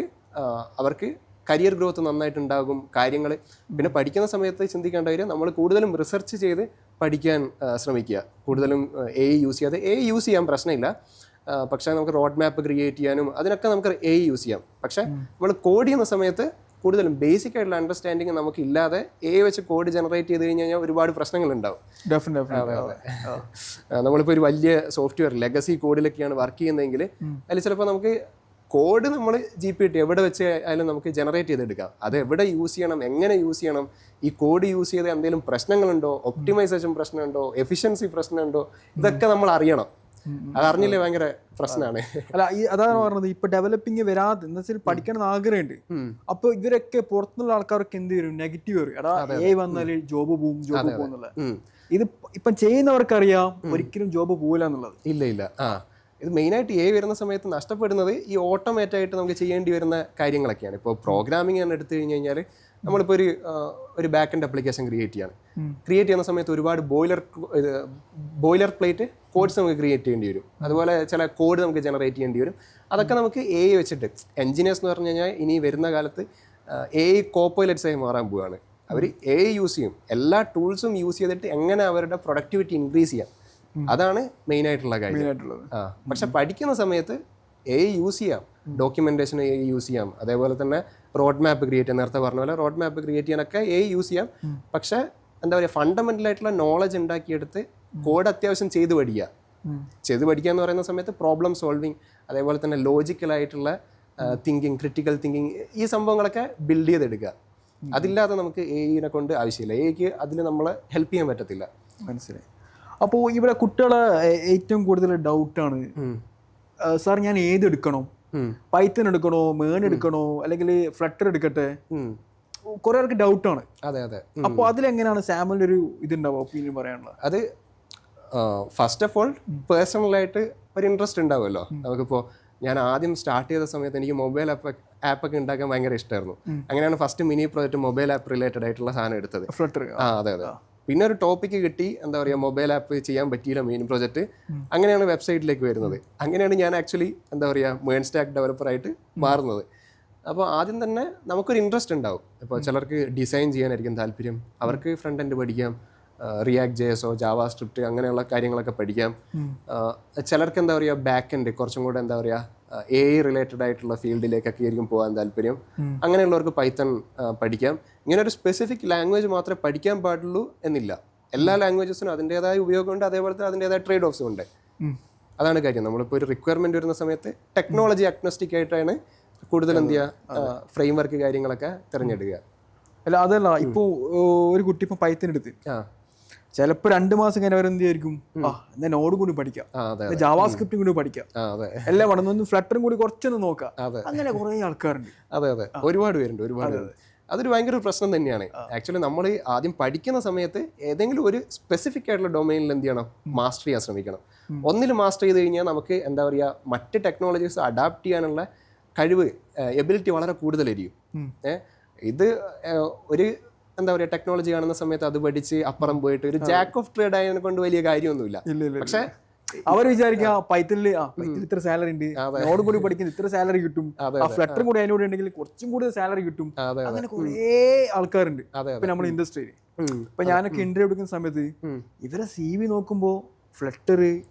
അവർക്ക് കരിയർ ഗ്രോത്ത് നന്നായിട്ടുണ്ടാകും. കാര്യങ്ങൾ പിന്നെ പഠിക്കുന്ന സമയത്ത് ചിന്തിക്കേണ്ട കാര്യം, നമ്മൾ കൂടുതലും റിസർച്ച് ചെയ്ത് പഠിക്കാൻ ശ്രമിക്കുക. കൂടുതലും AI യൂസ് ചെയ്യാതെ, AI യൂസ് ചെയ്യാൻ പ്രശ്നമില്ല, പക്ഷേ നമുക്ക് റോഡ് മാപ്പ് ക്രിയേറ്റ് ചെയ്യാനും അതിനൊക്കെ നമുക്ക് AI യൂസ് ചെയ്യാം. പക്ഷേ നമ്മൾ കോഡ് ചെയ്യുന്ന സമയത്ത് കൂടുതലും ബേസിക് ആയിട്ടുള്ള അണ്ടർസ്റ്റാൻഡിങ് നമുക്ക് ഇല്ലാതെ AI വെച്ച് കോഡ് ജനറേറ്റ് ചെയ്ത് കഴിഞ്ഞാൽ ഒരുപാട് പ്രശ്നങ്ങളുണ്ടാവും. നമ്മളിപ്പോൾ ഒരു വലിയ സോഫ്റ്റ്വെയർ ലെഗസി കോഡിലൊക്കെയാണ് വർക്ക് ചെയ്യുന്നതെങ്കിൽ അതിൽ ചിലപ്പോൾ നമുക്ക് കോഡ് നമ്മൾ GPT എവിടെ വെച്ച് ആയാലും നമുക്ക് ജനറേറ്റ് ചെയ്തെടുക്കാം. അത് എവിടെ യൂസ് ചെയ്യണം, എങ്ങനെ യൂസ് ചെയ്യണം, ഈ കോഡ് യൂസ് ചെയ്ത് എന്തെങ്കിലും പ്രശ്നങ്ങളുണ്ടോ, ഒപ്റ്റിമൈസേഷൻ പ്രശ്നമുണ്ടോ, എഫിഷ്യൻസി പ്രശ്നമുണ്ടോ, ഇതൊക്കെ നമ്മൾ അറിയണം. അതറിഞ്ഞില്ലേ ഭയങ്കര പ്രശ്നമാണ്. അല്ല, അതാണ് പറഞ്ഞത്. ഇപ്പൊ ഡെവലപ്പിംഗ് വരാതെ എന്ന് വെച്ചാൽ പഠിക്കണം ആഗ്രഹമുണ്ട്. അപ്പൊ ഇവരൊക്കെ പുറത്തുനിന്നുള്ള ആൾക്കാരൊക്കെ എന്ത് വരും, നെഗറ്റീവ് വരും. എടാ AI വന്നാല് ജോബ് പോകും എന്നുള്ളത്. ഇത് ഇപ്പം ചെയ്യുന്നവർക്കറിയാം ഒരിക്കലും ജോബ് പോകില്ല എന്നുള്ളത്. ഇല്ല. ഇത് മെയിനായിട്ട് AI വരുന്ന സമയത്ത് നഷ്ടപ്പെടുന്നത് ഈ ഓട്ടോമേറ്റ് ആയിട്ട് നമുക്ക് ചെയ്യേണ്ടി വരുന്ന കാര്യങ്ങളൊക്കെയാണ്. ഇപ്പോൾ പ്രോഗ്രാമിംഗ് തന്നെ എടുത്തു കഴിഞ്ഞ് കഴിഞ്ഞാൽ നമ്മളിപ്പോൾ ഒരു ബാക്ക് എൻഡ് ആപ്ലിക്കേഷൻ ക്രിയേറ്റ് ചെയ്യുന്ന സമയത്ത് ഒരുപാട് ബോയിലർ പ്ലേറ്റ് കോഡ്സ് നമുക്ക് ക്രിയേറ്റ് ചെയ്യേണ്ടി വരും. അതുപോലെ ചില കോഡ് നമുക്ക് ജനറേറ്റ് ചെയ്യേണ്ടി വരും. അതൊക്കെ നമുക്ക് AI വെച്ചിട്ട്, എഞ്ചിനീയേഴ്സ് എന്ന് പറഞ്ഞു കഴിഞ്ഞാൽ ഇനി വരുന്ന കാലത്ത് AI കോപ്പൈലറ്റ്സായി മാറാൻ പോവുകയാണ്. അവർ AI യൂസ് ചെയ്യും, എല്ലാ ടൂൾസും യൂസ് ചെയ്തിട്ട് എങ്ങനെ അവരുടെ പ്രൊഡക്ടിവിറ്റി ഇൻക്രീസ് ചെയ്യാം, അതാണ് മെയിനായിട്ടുള്ള കാര്യം. പക്ഷെ പഠിക്കുന്ന സമയത്ത് AI യൂസ് ചെയ്യാം, ഡോക്യുമെന്റേഷൻ AI യൂസ് ചെയ്യാം, അതേപോലെ തന്നെ റോഡ് മാപ്പ് ക്രിയേറ്റ് ചെയ്യാൻ, നേരത്തെ പറഞ്ഞ പോലെ റോഡ് മാപ്പ് ക്രിയേറ്റ് ചെയ്യാനൊക്കെ AI യൂസ് ചെയ്യാം. പക്ഷെ എന്താ പറയുക, ഫണ്ടമെന്റൽ ആയിട്ടുള്ള നോളജ് ഉണ്ടാക്കിയെടുത്ത് കോഡ് അത്യാവശ്യം ചെയ്ത് പഠിക്കുക എന്ന് പറയുന്ന സമയത്ത് പ്രോബ്ലം സോൾവിങ്, അതേപോലെ തന്നെ ലോജിക്കലായിട്ടുള്ള തിങ്കിങ്, ക്രിട്ടിക്കൽ തിങ്കിങ്, ഈ സംഭവങ്ങളൊക്കെ ബിൽഡ് ചെയ്തെടുക്കുക. അതില്ലാതെ നമുക്ക് AI-നെ കൊണ്ട് ആവശ്യമില്ല. AI-ക്ക് അതിൽ നമ്മളെ ഹെൽപ്പ് ചെയ്യാൻ പറ്റത്തില്ല. മനസ്സിലായി. അപ്പോൾ ഇവിടെ കുട്ടികളെ ഏറ്റവും കൂടുതൽ ഡൗട്ടാണ്, സാർ ഞാൻ ഏതെടുക്കണം, പൈത്തൺ എടുക്കണോ, മേൺ എടുക്കണോ, അല്ലെങ്കിൽ ഫ്ലട്ടർ എടുക്കട്ടെ, കുറെ പേർക്ക് ഡൗട്ടാണ്. അതെ. അപ്പോൾ അതിലെങ്ങനെയാണ് സാമിൻ്റെ ഒരു ഇതുണ്ടാവുക, ഒപ്പീനിയൻ പറയാനുള്ളത്? അത് ഫസ്റ്റ് ഓഫ് ഓൾ പേഴ്സണലായിട്ട് ഒരു ഇൻട്രസ്റ്റ് ഉണ്ടാവുമല്ലോ. നമുക്കിപ്പോൾ ഞാൻ ആദ്യം സ്റ്റാർട്ട് ചെയ്ത സമയത്ത് എനിക്ക് മൊബൈൽ ആപ്പൊക്കെ ഉണ്ടാക്കാൻ ഭയങ്കര ഇഷ്ടമായിരുന്നു. അങ്ങനെയാണ് first mini project mobile app related ആയിട്ടുള്ള സാധനം എടുത്തത്, ഫ്ലട്ടർ. അതെ. പിന്നെ ഒരു ടോപ്പിക്ക് കിട്ടി, എന്താ പറയുക, മൊബൈൽ ആപ്പ് ചെയ്യാൻ പറ്റിയില്ല മെയിൻ പ്രോജക്റ്റ്. അങ്ങനെയാണ് വെബ്സൈറ്റിലേക്ക് വരുന്നത്. അങ്ങനെയാണ് ഞാൻ ആക്ച്വലി എന്താ പറയുക മേൺ സ്റ്റാക്ക് ഡെവലപ്പറായിട്ട് മാറുന്നത്. അപ്പോൾ ആദ്യം തന്നെ നമുക്കൊരു ഇൻട്രസ്റ്റ് ഉണ്ടാവും. ഇപ്പോൾ ചിലർക്ക് ഡിസൈൻ ചെയ്യാനായിരിക്കും താല്പര്യം, അവർക്ക് ഫ്രണ്ട് എൻഡ് പഠിക്കാം. റിയാക്ട് ജെഎസോ ജാവാ സ്ക്രിപ്റ്റ് അങ്ങനെയുള്ള കാര്യങ്ങളൊക്കെ പഠിക്കാം. ചിലർക്ക് എന്താ പറയുക ബാക്ക് എൻഡ് കുറച്ചും കൂടെ എന്താ പറയുക AI റിലേറ്റഡ് ആയിട്ടുള്ള ഫീൽഡിലേക്കൊക്കെ ആയിരിക്കും പോകാൻ താല്പര്യം. അങ്ങനെയുള്ളവർക്ക് പൈത്തൺ പഠിക്കാം. ഇങ്ങനെ ഒരു സ്പെസിഫിക് ലാംഗ്വേജ് മാത്രമേ പഠിക്കാൻ പാടുള്ളൂ എന്നില്ല. എല്ലാ ലാംഗ്വേജസിനും അതിൻ്റെതായ ഉപയോഗമുണ്ട്, അതേപോലെ തന്നെ അതിൻ്റെതായ ട്രേഡ് ഓഫ്സും ഉണ്ട്. അതാണ് കാര്യം. നമ്മളിപ്പോൾ ഒരു റിക്വയർമെൻറ്റ് വരുന്ന സമയത്ത് ടെക്നോളജി അഗ്നോസ്റ്റിക് ആയിട്ടാണ് കൂടുതൽ എന്ത് ചെയ്യുക ഫ്രെയിം വർക്ക് കാര്യങ്ങളൊക്കെ തിരഞ്ഞെടുക്കുക. അല്ല അതല്ല, ഇപ്പോൾ ഒരു കുട്ടി ഇപ്പം പൈത്തൺ എടുത്ത് ചിലപ്പോൾ 2 മാസം കഴിഞ്ഞ അവരെന്ത് വിചാരിക്കും, എന്നാ നോഡ് കൂടി പഠിക്കാം, ജാവാ സ്ക്രിപ്റ്റും കൂടി പഠാം, എല്ലാം വേണം, ഫ്ലട്ടറും കൂടി കുറച്ചൊന്ന് നോക്കാം. അങ്ങനെ കുറേ ആൾക്കാരുണ്ട്. അതെ ഒരുപാട് പേരുണ്ട്. അതൊരു ഭയങ്കര പ്രശ്നം തന്നെയാണ്. ആക്ച്വലി നമ്മൾ ആദ്യം പഠിക്കുന്ന സമയത്ത് ഏതെങ്കിലും ഒരു സ്പെസിഫിക് ആയിട്ടുള്ള ഡൊമൈനിൽ എന്ത് ചെയ്യണം, മാസ്റ്റർ ചെയ്യാൻ ശ്രമിക്കണം. ഒന്നിൽ മാസ്റ്റർ ചെയ്ത് കഴിഞ്ഞാൽ നമുക്ക് എന്താ പറയുക മറ്റ് ടെക്നോളജീസ് അഡാപ്റ്റ് ചെയ്യാനുള്ള കഴിവ് എബിലിറ്റി വളരെ കൂടുതലായിരിക്കും. ഇത് ഒരു എന്താ പറയുക ടെക്നോളജി കാണുന്ന സമയത്ത് അത് പഠിച്ച് അപ്പുറം പോയിട്ട് ഒരു ജാക്ക് ഓഫ് ട്രേഡ് ആയതിനെ കൊണ്ട് വലിയ കാര്യമൊന്നുമില്ല. പക്ഷെ അവർ വിചാരിക്കുക പൈത്തണില് ഇത്ര സാലറി ഉണ്ട്, നോഡ് കൂടി പഠിക്കുന്ന ഇത്ര സാലറി കിട്ടും, ഫ്ലട്ടറും കൂടി അതിനോട് ഉണ്ടെങ്കിൽ കുറച്ചും കൂടി സാലറി കിട്ടും. അങ്ങനെ കുറേ ആൾക്കാരുണ്ട് ഇപ്പൊ നമ്മുടെ ഇൻഡസ്ട്രിയിൽ. ഇപ്പൊ ഞാനൊക്കെ ഇന്റർവ്യൂ എടുക്കുന്ന സമയത്ത് ഇവരെ CV നോക്കുമ്പോ ഫ്ലട്ടർ,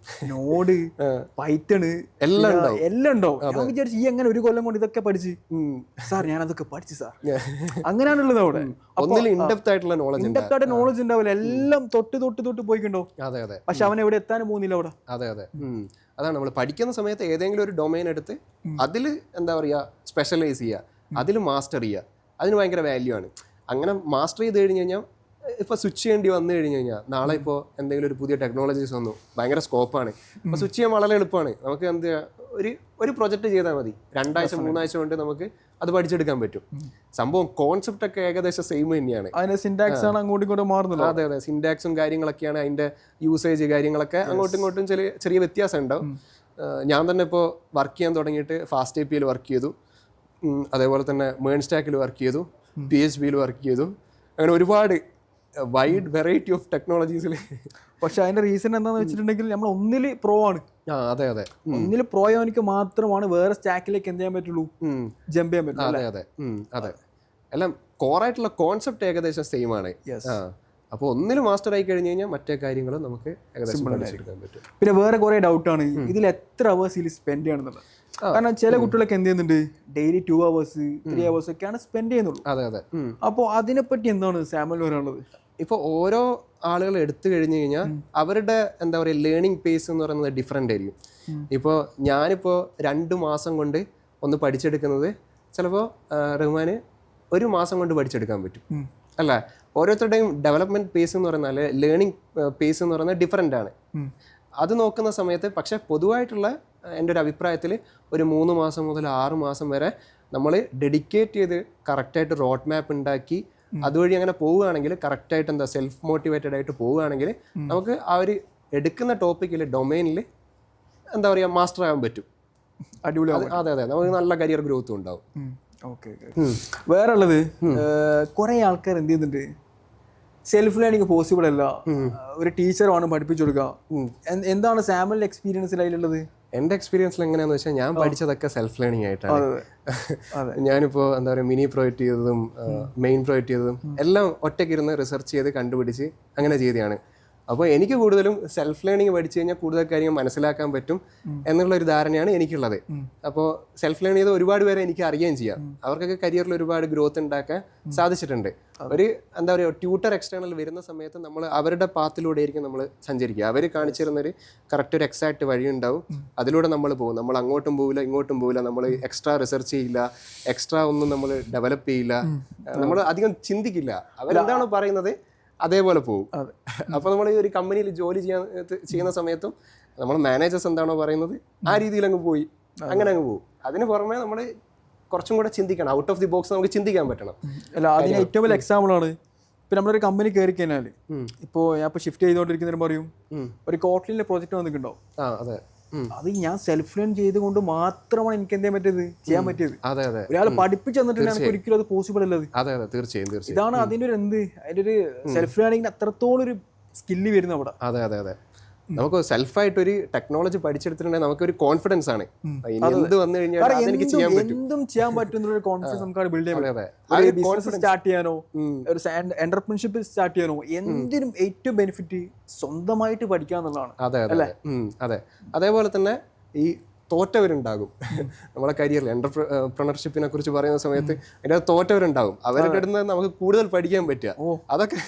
നോഡ്, പൈത്തണ് എല്ലാം ഉണ്ടാവും. ഞാൻ വിചാരിച്ചു ഈ അങ്ങനെ ഒരു കൊല്ലം കൊണ്ട് ഇതൊക്കെ പഠിച്ച് സാർ ഞാൻ അതൊക്കെ പഠിച്ചു സാർ. അങ്ങനെയാണുള്ളത് അവിടെ. ഇൻഡെപ്ത് ആയിട്ടുള്ള നോളജ് ഉണ്ടാവില്ല, എല്ലാം തൊട്ട് പോയിക്കണ്ടോ. പക്ഷെ അവൻ എവിടെ എത്താനും പോകുന്നില്ല അവിടെ. അതെ അതാണ് നമ്മൾ പഠിക്കുന്ന സമയത്ത് ഏതെങ്കിലും ഒരു ഡൊമൈൻ എടുത്ത് അതിൽ എന്താ പറയുക സ്പെഷ്യലൈസ് ചെയ്യുക, അതിൽ മാസ്റ്റർ ചെയ്യുക. അതിന് ഭയങ്കര വാല്യൂ ആണ്. അങ്ങനെ മാസ്റ്റർ ചെയ്ത് കഴിഞ്ഞ് കഴിഞ്ഞാൽ ഇപ്പോൾ സ്വിച്ച് ചെയ്യേണ്ടി വന്നു കഴിഞ്ഞ് കഴിഞ്ഞാൽ നാളെ ഇപ്പോൾ എന്തെങ്കിലും ഒരു പുതിയ ടെക്നോളജീസ് വന്നു, ഭയങ്കര സ്കോപ്പാണ്. അപ്പോൾ സ്വിച്ച് ചെയ്യാൻ വളരെ എളുപ്പമാണ്. നമുക്ക് എന്ത് ഒരു പ്രൊജക്റ്റ് ചെയ്താൽ മതി, 2 ആഴ്ച 3 ആഴ്ച കൊണ്ട് നമുക്ക് അത് പഠിച്ചെടുക്കാൻ പറ്റും. സംഭവം കോൺസെപ്റ്റ് ഒക്കെ ഏകദേശം സെയിം തന്നെയാണ്. അതെ സിൻടാക്സും കാര്യങ്ങളൊക്കെയാണ്, അതിൻ്റെ യൂസേജ് കാര്യങ്ങളൊക്കെ അങ്ങോട്ടും ഇങ്ങോട്ടും ചെറിയ വ്യത്യാസം ഉണ്ടാവും. ഞാൻ തന്നെ ഇപ്പോൾ വർക്ക് ചെയ്യാൻ തുടങ്ങിയിട്ട് ഫാസ്റ്റ് APIയിൽ വർക്ക് ചെയ്തു, അതേപോലെ തന്നെ മേൺ സ്റ്റാക്കിൽ വർക്ക് ചെയ്തു, PHPയിൽ വർക്ക് ചെയ്തു. അങ്ങനെ ഒരുപാട് വൈഡ് വെറൈറ്റി ഓഫ് ടെക്നോളജീസിൽ. പക്ഷെ അതിന്റെ റീസൺ എന്താണെന്ന് വെച്ചിട്ടുണ്ടെങ്കിൽ നമ്മൾ ഒന്നിൽ പ്രോ ആണ്. അതെ ഒന്നിൽ പ്രോ ആവാനിക്ക് മാത്രമാണ് വേറെ സ്റ്റാക്കിലേക്ക് എന്ത് ചെയ്യാൻ പറ്റുള്ളൂ, ജമ്പ് ചെയ്യാൻ പറ്റുള്ളൂ. അതെ എല്ലാം കോറായിട്ടുള്ള കോൺസെപ്റ്റ് ഏകദേശം സെയിം ആണ്. അപ്പോൾ ഒന്നിൽ മാസ്റ്റർ ആയി കഴിഞ്ഞ് കഴിഞ്ഞാൽ മറ്റേ കാര്യങ്ങൾ നമുക്ക് ഏകദേശം പഠിച്ചെടുക്കാൻ പറ്റും. പിന്നെ വേറെ കുറെ ഡൗട്ടാണ് ഇതിൽ എത്ര അവേഴ്സ് ഇതിൽ സ്പെൻഡ് ചെയ്യണമെന്നുള്ളത്. കാരണം ചില കുട്ടികളൊക്കെ എന്ത് ചെയ്യുന്നുണ്ട് ഡെയിലി 2 hours 3 hours ഒക്കെയാണ് സ്പെൻഡ് ചെയ്യുന്നുള്ളൂ. അതെ അപ്പോൾ അതിനെപ്പറ്റി എന്താണ് സാമുവലിന് പറയാനുള്ളത്? ഇപ്പോൾ ഓരോ ആളുകൾ എടുത്തു കഴിഞ്ഞ് കഴിഞ്ഞാൽ അവരുടെ എന്താ പറയുക ലേണിംഗ് പേസ് എന്ന് പറയുന്നത് ഡിഫറെൻ്റ് ആയിരിക്കും. ഇപ്പോൾ ഞാനിപ്പോൾ 2 മാസം കൊണ്ട് ഒന്ന് പഠിച്ചെടുക്കുന്നത് ചിലപ്പോൾ റഹ്മാന് 1 മാസം കൊണ്ട് പഠിച്ചെടുക്കാൻ പറ്റും അല്ല. ഓരോരുത്തരുടെയും ഡെവലപ്മെൻറ്റ് പേസ് എന്ന് പറയുന്നത് അല്ലെ ലേണിംഗ് പേസ് എന്ന് പറയുന്നത് ഡിഫറെൻ്റ് ആണ്. അത് നോക്കുന്ന സമയത്ത് പക്ഷേ പൊതുവായിട്ടുള്ള എൻ്റെ ഒരു അഭിപ്രായത്തിൽ ഒരു 3 മാസം മുതൽ 6 മാസം വരെ നമ്മൾ ഡെഡിക്കേറ്റ് ചെയ്ത് കറക്റ്റായിട്ട് റോഡ് മാപ്പ് ഉണ്ടാക്കി അതുവഴി അങ്ങനെ പോവുകയാണെങ്കിൽ കറക്റ്റായിട്ട് എന്താ സെൽഫ് മോട്ടിവേറ്റഡ് ആയിട്ട് പോവുകയാണെങ്കിൽ നമുക്ക് ആ ഒരു എടുക്കുന്ന ടോപ്പിക്കിൽ ഡൊമൈനിൽ എന്താ പറയുക മാസ്റ്റർ ആകാൻ പറ്റും. അടിപൊളി. അതെ നമുക്ക് നല്ല കരിയർ ഗ്രോത്തും ഉണ്ടാവും. വേറെ ഉള്ളത് കുറെ ആൾക്കാർ എന്ത് ചെയ്യുന്നുണ്ട്, സെൽഫ് ലേണിംഗ് പോസിബിൾ അല്ല, ഒരു ടീച്ചറാണ് പഠിപ്പിച്ചു കൊടുക്കുക. എന്താണ് സാമുവലിന്റെ എക്സ്പീരിയൻസിൽ അതിലുള്ളത്? എൻ്റെ എക്സ്പീരിയൻസിൽ എങ്ങനെയാണെന്ന് വെച്ചാൽ ഞാൻ പഠിച്ചതൊക്കെ സെൽഫ് ലേണിംഗ് ആയിട്ടാണ്. ഞാനിപ്പോൾ എന്താ പറയുക മിനി പ്രോജക്റ്റ് ചെയ്തതും മെയിൻ പ്രോജക്റ്റ് ചെയ്തതും എല്ലാം ഒറ്റയ്ക്കിരുന്ന് റിസർച്ച് ചെയ്ത് കണ്ടുപിടിച്ച് അങ്ങനെ ചെയ്തതാണ്. അപ്പോൾ എനിക്ക് കൂടുതലും സെൽഫ് ലേണിംഗ് പഠിച്ചു കഴിഞ്ഞാൽ കൂടുതൽ കാര്യങ്ങൾ മനസ്സിലാക്കാൻ പറ്റും എന്നുള്ളൊരു ധാരണയാണ് എനിക്കുള്ളത്. അപ്പോൾ സെൽഫ് ലേൺ ചെയ്ത് ഒരുപാട് പേരെ എനിക്ക് അറിയുകയും ചെയ്യാം. അവർക്കൊക്കെ കരിയറിൽ ഒരുപാട് ഗ്രോത്ത് ഉണ്ടാക്കാൻ സാധിച്ചിട്ടുണ്ട്. ഒരു എന്താ പറയുക ട്യൂട്ടർ എക്സ്റ്റേണൽ വരുന്ന സമയത്ത് നമ്മൾ അവരുടെ പാത്തിലൂടെ ആയിരിക്കും നമ്മൾ സഞ്ചരിക്കുക. അവർ കാണിച്ചു തരുന്നൊരു കറക്റ്റ് ഒരു എക്സാക്ട് വഴി ഉണ്ടാവും, അതിലൂടെ നമ്മൾ പോകും. നമ്മൾ അങ്ങോട്ടും പോവില്ല ഇങ്ങോട്ടും പോവില്ല, നമ്മൾ എക്സ്ട്രാ റിസർച്ച് ചെയ്യില്ല, എക്സ്ട്രാ ഒന്നും നമ്മൾ ഡെവലപ്പ് ചെയ്യില്ല, നമ്മൾ അധികം ചിന്തിക്കില്ല. അവരെന്താണോ പറയുന്നത് അതേപോലെ പോകും. അപ്പോൾ നമ്മൾ ഈ ഒരു കമ്പനിയിൽ ജോലി ചെയ്യുന്ന സമയത്തും നമ്മൾ മാനേജേഴ്സ് എന്താണോ പറയുന്നത് ആ രീതിയിൽ അങ്ങ് പോയി അങ്ങനെ അങ്ങ് പോകും. അതിന് പുറമെ നമ്മൾ കുറച്ചും കൂടെ ചിന്തിക്കണം, ഔട്ട് ഓഫ് ദി ബോക്സ് നമുക്ക് ചിന്തിക്കാൻ പറ്റണം. അല്ല അതിന് ഏറ്റവും വലിയ എക്സാമ്പിളാണ് ഇപ്പം നമ്മളൊരു കമ്പനി കയറി കഴിഞ്ഞാൽ, ഇപ്പോൾ ഞാൻ ഇപ്പോൾ ഷിഫ്റ്റ് ചെയ്തുകൊണ്ടിരിക്കുന്നവരും പറയും ഒരു കോട്ട്ലിൻ്റെ പ്രോജക്റ്റ് വന്നിട്ടുണ്ടോ, അതെ അത് ഞാൻ സെൽഫ് ലേൺ ചെയ്തുകൊണ്ട് മാത്രമാണ് എനിക്ക് എന്താ ചെയ്യാൻ പറ്റിയത്. ഒരാൾ പഠിപ്പിച്ചു തന്നിട്ടുണ്ടെങ്കിൽ ഒരിക്കലും അത് പോസിബിൾ അല്ലത്. തീർച്ചയായും ഇതാണ് അതിൻ്റെ ഒരു അതിൻ്റെ ഒരു സെൽഫ് ലേണിംഗിന് അത്രത്തോളം ഒരു സ്കില്ല് വരുന്നത് അവിടെ. അതെ നമുക്ക് സെൽഫായിട്ടൊരു ടെക്നോളജി പഠിച്ചെടുത്തിട്ടുണ്ടെങ്കിൽ നമുക്കൊരു കോൺഫിഡൻസ് ആണ് ഇനി എന്ത് വന്നു കഴിഞ്ഞാൽ അതെനിക്ക് ചെയ്യാൻ പറ്റും, എന്തും ചെയ്യാൻ പറ്റുന്ന ഒരു കോൺഫിഡൻസ് നമുക്ക് ബിൽഡ് ചെയ്യാൻ അതെ പറ്റും. ബിസിനസ് സ്റ്റാർട്ട് ചെയ്യാനോ ഒരു എന്റർപ്രണർഷിപ്പ് സ്റ്റാർട്ട് ചെയ്യാനോ എന്തിനും ഏറ്റവും ബെനിഫിറ്റ് സ്വന്തമായിട്ട് പഠിക്കുക എന്നുള്ളതാണ്. അതെ അതെ അതെ. അതേപോലെ തന്നെ ഈ തോറ്റവരുണ്ടാകും നമ്മളെ കരിയറിൽ. എന്റർപ്രണർഷിപ്പിനെ കുറിച്ച് പറയുന്ന സമയത്ത് അതിൻ്റെ തോറ്റവരുണ്ടാകും. അവരുടെ അടുത്ത് നമുക്ക് കൂടുതൽ പഠിക്കാൻ പറ്റുക, അതൊക്കെ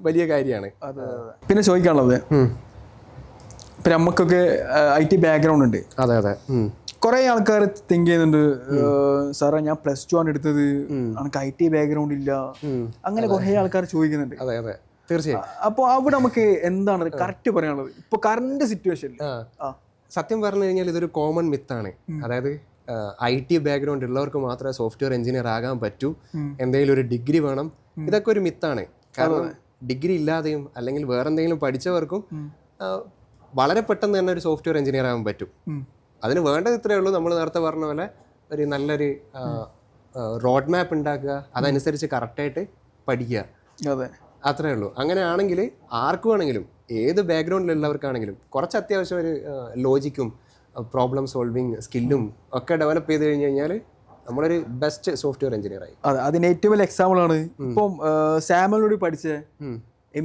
വലിയ കാര്യമാണ്. പിന്നെ ചോദിക്കാനുള്ളത്, ഇപ്പം നമുക്കൊക്കെ IT ബാക്ക്ഗ്രൗണ്ട് ഉണ്ട്. അതെ അതെ. കുറെ ആൾക്കാർ തിങ്ക് ചെയ്യുന്നുണ്ട്, സാറേ ഞാൻ +2 ആണ് എടുത്തത്, എനിക്ക് IT ബാക്ക്ഗ്രൗണ്ട് ഇല്ല, അങ്ങനെ കുറെ ആൾക്കാർ ചോദിക്കുന്നുണ്ട്. അതെ അതെ തീർച്ചയായും. അപ്പോൾ അവിടെ നമുക്ക് എന്താണ് കറക്റ്റ് പറയാനുള്ളത് ഇപ്പൊ കറണ്ട് സിറ്റുവേഷനിൽ? സത്യം പറഞ്ഞു കഴിഞ്ഞാൽ ഇതൊരു കോമൺ മിത്താണ്. അതായത് IT ബാക്ക്ഗ്രൗണ്ട് ഉള്ളവർക്ക് മാത്രമേ സോഫ്റ്റ്വെയർ എഞ്ചിനീയർ ആകാൻ പറ്റൂ, എന്തെങ്കിലും ഒരു ഡിഗ്രി വേണം. ഇതൊക്കെ ഒരു മിത്താണ്. കാരണം ഡിഗ്രി ഇല്ലാതെയും അല്ലെങ്കിൽ വേറെ എന്തെങ്കിലും പഠിച്ചവർക്കും വളരെ പെട്ടെന്ന് തന്നെ ഒരു സോഫ്റ്റ്വെയർ എഞ്ചിനീയർ ആകാൻ പറ്റും. അതിന് വേണ്ടത് ഇത്രയേ ഉള്ളൂ, നമ്മൾ നേരത്തെ പറഞ്ഞ പോലെ ഒരു നല്ലൊരു റോഡ് മാപ്പ് ഉണ്ടാക്കുക, അതനുസരിച്ച് കറക്റ്റായിട്ട് പഠിക്കുക, അത്രേ ഉള്ളൂ. അങ്ങനെയാണെങ്കിൽ ആർക്ക് വേണമെങ്കിലും ഏത് ബാക്ക്ഗ്രൗണ്ടിലുള്ളവർക്കാണെങ്കിലും കുറച്ച് അത്യാവശ്യം ഒരു ലോജിക്കും പ്രോബ്ലം സോൾവിങ് സ്കില്ലും ഒക്കെ ഡെവലപ്പ് ചെയ്ത് കഴിഞ്ഞ് കഴിഞ്ഞാൽ നമ്മളൊരു ബെസ്റ്റ് സോഫ്റ്റ്വെയർ എഞ്ചിനീയർ ആയി. അതെ, അതിന് ഏറ്റവും വലിയ എക്സാമ്പിളാണ് ഇപ്പം സാമലോട് പഠിച്ച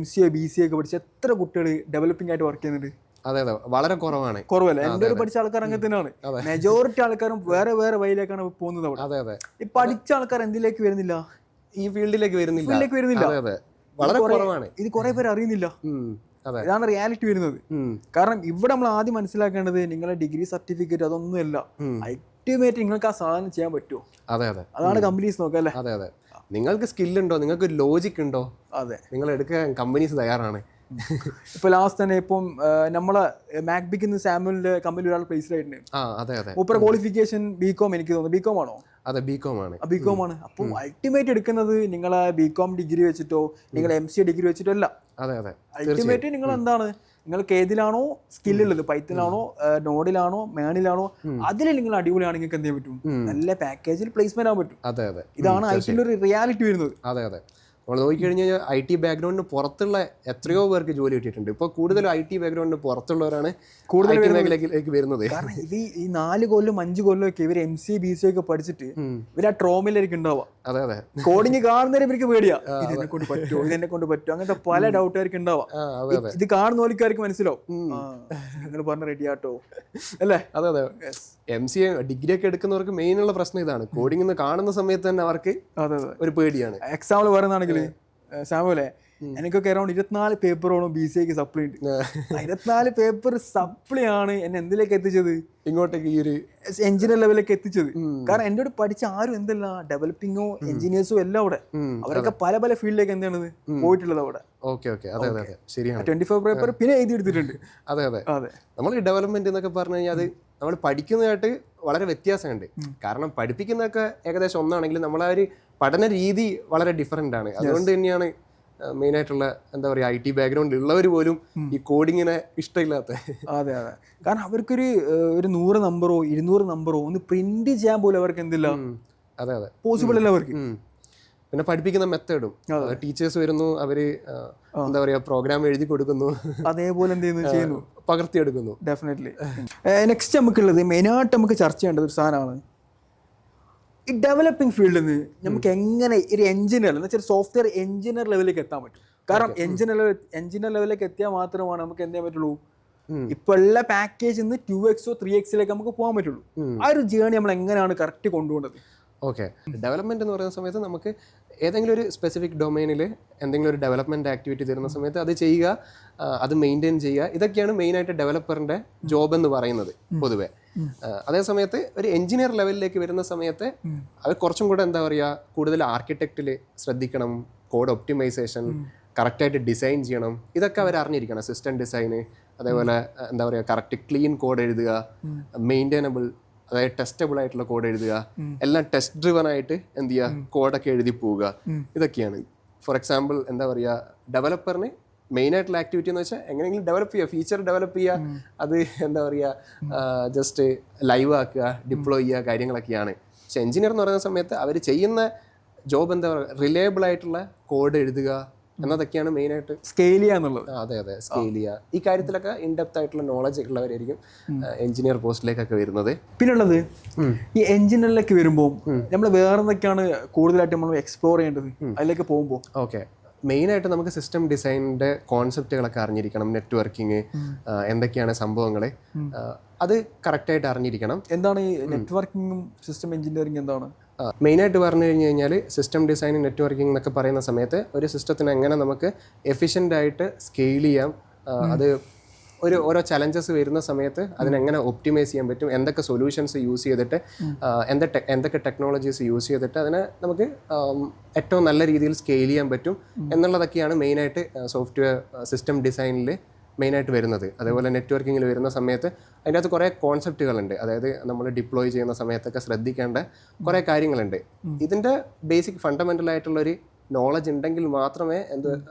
MCA BCA ഒക്കെ പഠിച്ച എത്ര കുട്ടികൾ ഡെവലപ്പിംഗ് ആയിട്ട് വർക്ക് ചെയ്യുന്നുണ്ട്? അതെ അതെ, വളരെ കുറവാണ്. കുറവല്ല. എൻ്റെ പഠിച്ച ആൾക്കാർ അങ്ങനെ തന്നെയാണ്. മെജോറിറ്റി ആൾക്കാരും വേറെ വേറെ വഴിയിലേക്കാണ് പോകുന്നത്. അതെ അതെ. ഈ പഠിച്ച ആൾക്കാർ എന്തിലേക്ക് വരുന്നില്ല? ഈ ഫീൽഡിലേക്ക് വരുന്നില്ല. അതെ അതെ, വളരെ കുറവാണ്. ഇത് കുറെ പേര് അറിയുന്നില്ല. ഇതാണ് റിയാലിറ്റി വരുന്നത്. കാരണം ഇവിടെ നമ്മൾ ആദ്യം മനസ്സിലാക്കേണ്ടത് നിങ്ങളെ ഡിഗ്രി സർട്ടിഫിക്കറ്റ് അതൊന്നുമല്ല, അൾട്ടിമേറ്റ് നിങ്ങൾക്ക് ആ സാധനം ചെയ്യാൻ പറ്റുമോ? അതെ അതെ, അതാണ് കമ്പനീസ് നോക്കുക അല്ലേ? അതെ അതെ. നിങ്ങൾക്ക് സ്കില്ലുണ്ടോ, നിങ്ങൾക്ക് ലോജിക് ഉണ്ടോ, അതെ, നിങ്ങൾ എടുക്കാൻ കമ്പനീസ് തയ്യാറാണ്. ഇപ്പൊ ലാസ്റ്റ് തന്നെ ഇപ്പം നമ്മളെ മാക്ബിക്ക് സാമുവലിന്റെ കമ്പനി ഒരാൾ പ്ലേസ്ഡ് ആയിട്ടുണ്ട്. അതെ അതെ. മൂപ്പർ ക്വാളിഫിക്കേഷൻ BCom, എനിക്ക് തോന്നുന്നു BCom ആണോ? അതെ, BCom ആണ്. BCom ആണ്. അപ്പം അൾട്ടിമേറ്റ് എടുക്കുന്നത് നിങ്ങളെ BCom ഡിഗ്രി വെച്ചിട്ടോ നിങ്ങൾ MCA ഡിഗ്രി വെച്ചിട്ടോ അല്ല. അതെ അതെ. അൾട്ടിമേറ്റ് നിങ്ങൾ എന്താണ്, നിങ്ങൾക്ക് ഏതിലാണോ സ്കില്ലുള്ളത്, പൈത്തണിലാണോ നോഡിലാണോ മേണിലാണോ, അതിൽ നിങ്ങൾ അടിപൊളിയാണെങ്കിൽ നിങ്ങൾക്ക് എന്ത് ചെയ്യാൻ പറ്റും, നല്ല പാക്കേജിൽ പ്ലേസ്മെന്റ് ആകാൻ പറ്റും. അതെ അതെ. ഇതാണ് ഐറ്റിന്റെ ഒരു റിയാലിറ്റി വരുന്നത്. അതെ അതെ. നമ്മൾ നോക്കിക്കഴിഞ്ഞാൽ IT ബാക്ക്ഗ്രൗണ്ടിന് പുറത്തുള്ള എത്രയോ പേർക്ക് ജോലി കിട്ടിയിട്ടുണ്ട്. ഇപ്പോൾ കൂടുതലും IT ബാക്ക്ഗ്രൗണ്ടിന് പുറത്തുള്ളവരാണ് കൂടുതൽ മേഖലയിലേക്ക് വരുന്നത്. കാരണം ഇത് ഈ 4 കൊല്ലം 5 കൊല്ലം ഒക്കെ ഇവർ MCA BCA ഒക്കെ പഠിച്ചിട്ട് ഇവർ ആ ട്രോമയിലായിരിക്കും ഉണ്ടാവുക. അതെ അതെ. കോഡിങ് കാണുന്നവരെ ഇവർക്ക് പേടിയാ, ഇതെന്നെ കൊണ്ട് പറ്റുമോ, ഇതെന്നെ കൊണ്ട് പറ്റുമോ, അങ്ങനത്തെ പല ഡൗട്ടായിരിക്കും ഉണ്ടാവുക. ഇത് കാണുന്ന ഓലിക്കാർക്ക് മനസ്സിലാവും, നിങ്ങൾ പറഞ്ഞ റെഡി ആട്ടോ അല്ലേ? അതെ അതെ. MCA ഡിഗ്രി ഒക്കെ എടുക്കുന്നവർക്ക് മെയിൻ ഉള്ള പ്രശ്നം ഇതാണ്, കോഡിംഗ് കാണുന്ന സമയത്ത് തന്നെ അവർക്ക് ഒരു പേടിയാണ്. എക്സാമ്പിൾ പറയുന്നതാണെങ്കിൽ സാമുവലെ, എനിക്കൊക്കെ അറൗണ്ട് 24 പേപ്പറോളം BCAക്ക് സപ്ലി ഉണ്ട്. 24 പേപ്പർ സപ്ലി ആണ് എന്നെ എന്തിലേക്ക് എത്തിച്ചത്, ഇങ്ങോട്ടേക്ക് ഈ ഒരു എഞ്ചിനീയർ ലെവലിലേക്ക് എത്തിച്ചത്. കാരണം എൻ്റെ കൂടെ പഠിച്ച ആരും എന്തല്ല ഡെവലപ്പിങ്ങോ എഞ്ചിനീയേഴ്സും എല്ലാം അവിടെ, അവരൊക്കെ പല പല ഫീൽഡിലേക്ക് എന്താണ് പോയിട്ടുള്ളത് അവിടെ. Okay okay. അതെ അതെ, ശരിയാണ്. 25 പേപ്പർ പിന്നെ എഴുതി എടുത്തിട്ടുണ്ട്. അതെ അതെ. അതെ, നമ്മൾ ഈ ഡെവലപ്മെന്റ് എന്നൊക്കെ പറഞ്ഞു കഴിഞ്ഞാൽ അത് നമ്മൾ പഠിക്കുന്നതായിട്ട് വളരെ വ്യത്യാസമുണ്ട്. കാരണം പഠിപ്പിക്കുന്നതൊക്കെ ഏകദേശം ഒന്നാണെങ്കിലും നമ്മളെ ഒരു പഠന രീതി വളരെ ഡിഫറെൻ്റ് ആണ്. അതുകൊണ്ട് തന്നെയാണ് മെയിനായിട്ടുള്ള എന്താ പറയുക IT ബാക്ക്ഗ്രൗണ്ട് ഉള്ളവർ പോലും ഈ കോഡിങ്ങിനെ ഇഷ്ടമില്ലാത്ത. അതെ അതെ. കാരണം അവർക്കൊരു 100 നമ്പറോ 200 നമ്പറോ ഒന്ന് പ്രിന്റ് ചെയ്യാൻ പോലും അവർക്ക് എന്തില്ല. അതെ അതെ, പോസിബിൾ അല്ല അവർക്ക്. പിന്നെ പഠിപ്പിക്കുന്ന മെത്തേഡും ടീച്ചേഴ്സ് വരുന്നു, അവര് എന്താ പറയാ പ്രോഗ്രാം എഴുതി കൊടുക്കുന്നു, അതേപോലെ എന്ത് ചെയ്യുന്നു, പകർത്തിയെടുക്കുന്നു. ഡെഫിനറ്റ്ലി. നെക്സ്റ്റ് നമുക്കുള്ളത് മെയിനായിട്ട് നമുക്ക് ചർച്ച ചെയ്യേണ്ടത് ഒരു സാധനമാണ് ഈ ഡെവലപ്പിംഗ് ഫീൽഡിൽ നിന്ന് നമുക്ക് എങ്ങനെ ഒരു എഞ്ചിനീയർ എന്ന് വെച്ചാൽ സോഫ്റ്റ്വെയർ എഞ്ചിനീയർ ലെവലിലേക്ക് എത്താൻ പറ്റും. കാരണം എഞ്ചിനീയർ ലെവലിലേക്ക് എത്തിയാൽ മാത്രമാണ് നമുക്ക് എന്ത് ചെയ്യാൻ പറ്റുള്ളൂ, ഇപ്പൊ ഉള്ള പാക്കേജിൽ നിന്ന് 2x 3x നമുക്ക് പോകാൻ പറ്റുള്ളൂ. ആ ഒരു ജേണി നമ്മൾ എങ്ങനെയാണ് കറക്റ്റ് കൊണ്ടുപോകുന്നത്? ഓക്കെ, ഡെവലപ്മെന്റ് എന്ന് പറയുന്ന സമയത്ത് നമുക്ക് ഏതെങ്കിലും ഒരു സ്പെസിഫിക് ഡൊമൈനിൽ എന്തെങ്കിലും ഒരു ഡെവലപ്മെന്റ് ആക്ടിവിറ്റി തരുന്ന സമയത്ത് അത് ചെയ്യുക, അത് മെയിൻറ്റെയിൻ ചെയ്യുക, ഇതൊക്കെയാണ് മെയിനായിട്ട് ഡെവലപ്പറിന്റെ ജോബ് എന്ന് പറയുന്നത് പൊതുവെ. അതേ സമയത്ത് ഒരു എഞ്ചിനീയർ ലെവലിലേക്ക് വരുന്ന സമയത്ത് അത് കുറച്ചും കൂടെ എന്താ പറയുക, കൂടുതൽ ആർക്കിടെക്റ്റിൽ ശ്രദ്ധിക്കണം, കോഡ് ഒപ്റ്റിമൈസേഷൻ കറക്റ്റായിട്ട് ഡിസൈൻ ചെയ്യണം, ഇതൊക്കെ അവർ അറിഞ്ഞിരിക്കണം. സിസ്റ്റം ഡിസൈന്, അതേപോലെ എന്താ പറയുക കറക്റ്റ് ക്ലീൻ കോഡ് എഴുതുക, മെയിൻറ്റൈനബിൾ അതായത് ടെസ്റ്റബിൾ ആയിട്ടുള്ള കോഡ് എഴുതുക, എല്ലാം ടെസ്റ്റ് ഡ്രിവൺ ആയിട്ട് എന്ത് ചെയ്യുക കോഡൊക്കെ എഴുതി പോവുക, ഇതൊക്കെയാണ്. ഫോർ എക്സാമ്പിൾ എന്താ പറയുക, ഡെവലപ്പറിന് മെയിൻ ആയിട്ടുള്ള ആക്ടിവിറ്റി എന്ന് വെച്ചാൽ എങ്ങനെയെങ്കിലും ഡെവലപ്പ് ചെയ്യുക, ഫീച്ചർ ഡെവലപ്പ് ചെയ്യുക, അത് എന്താ പറയുക ജസ്റ്റ് ലൈവ് ആക്കുക, ഡിപ്ലോയ് ചെയ്യുക, കാര്യങ്ങളൊക്കെയാണ്. പക്ഷെ എഞ്ചിനീയർ എന്ന് പറയുന്ന സമയത്ത് അവർ ചെയ്യുന്ന ജോബ് എന്താ പറയുക, റിലയബിൾ ആയിട്ടുള്ള കോഡ് എഴുതുക, എന്നതൊക്കെയാണ് മെയിനായിട്ട് സ്കെയിൽ ചെയ്യാന്നുള്ളത്. അതെ സ്കെയിൽ ചെയ്യുക. ഈ കാര്യത്തിലൊക്കെ ഇൻഡെപ്ത് ആയിട്ടുള്ള നോളജ് ഉള്ളവരായിരിക്കും എഞ്ചിനീയർ പോസ്റ്റിലേക്കൊക്കെ വരുന്നത്. പിന്നുള്ളത് ഈ എഞ്ചിനീയറിലേക്ക് വരുമ്പോൾ നമ്മൾ വേറെ എന്തൊക്കെയാണ് കൂടുതലായിട്ട് നമ്മൾ എക്സ്പ്ലോർ ചെയ്യേണ്ടത് അതിലേക്ക് പോകുമ്പോൾ? ഓക്കെ, മെയിനായിട്ട് നമുക്ക് സിസ്റ്റം ഡിസൈനിൻ്റെ കോൺസെപ്റ്റുകളൊക്കെ അറിഞ്ഞിരിക്കണം. നെറ്റ്വർക്കിംഗ് എന്തൊക്കെയാണ് സംഭവങ്ങൾ, അത് കറക്റ്റായിട്ട് അറിഞ്ഞിരിക്കണം. എന്താണ് ഈ നെറ്റ്വർക്കിങ്ങും സിസ്റ്റം എഞ്ചിനീയറിംഗ് എന്താണ്? മെയിനായിട്ട് പറഞ്ഞു കഴിഞ്ഞാൽ സിസ്റ്റം ഡിസൈൻ നെറ്റ്വർക്കിംഗ് എന്നൊക്കെ പറയുന്ന സമയത്ത് ഒരു സിസ്റ്റത്തിന് എങ്ങനെ നമുക്ക് എഫിഷ്യൻ്റായിട്ട് സ്കെയിൽ ചെയ്യാം, അത് ഓരോ ചലഞ്ചസ് വരുന്ന സമയത്ത് അതിനെങ്ങനെ ഒപ്റ്റിമൈസ് ചെയ്യാൻ പറ്റും, എന്തൊക്കെ സൊല്യൂഷൻസ് യൂസ് ചെയ്തിട്ട് എന്തൊക്കെ ടെക്നോളജീസ് യൂസ് ചെയ്തിട്ട് അതിനെ നമുക്ക് ഏറ്റവും നല്ല രീതിയിൽ സ്കെയിൽ ചെയ്യാൻ പറ്റും എന്നുള്ളതൊക്കെയാണ് മെയിനായിട്ട് സോഫ്റ്റ്വെയർ സിസ്റ്റം ഡിസൈനിൽ മെയിനായിട്ട് വരുന്നത്. അതേപോലെ നെറ്റ്വർക്കിങ്ങിൽ വരുന്ന സമയത്ത് അതിൻ്റെ അകത്ത് കുറേ കോൺസെപ്റ്റുകളുണ്ട്. അതായത് നമ്മൾ ഡിപ്ലോയ് ചെയ്യുന്ന സമയത്തൊക്കെ ശ്രദ്ധിക്കേണ്ട കുറേ കാര്യങ്ങളുണ്ട്. ഇതിൻ്റെ ബേസിക് ഫണ്ടമെൻ്റൽ ആയിട്ടുള്ളൊരു നോളജ് ഉണ്ടെങ്കിൽ മാത്രമേ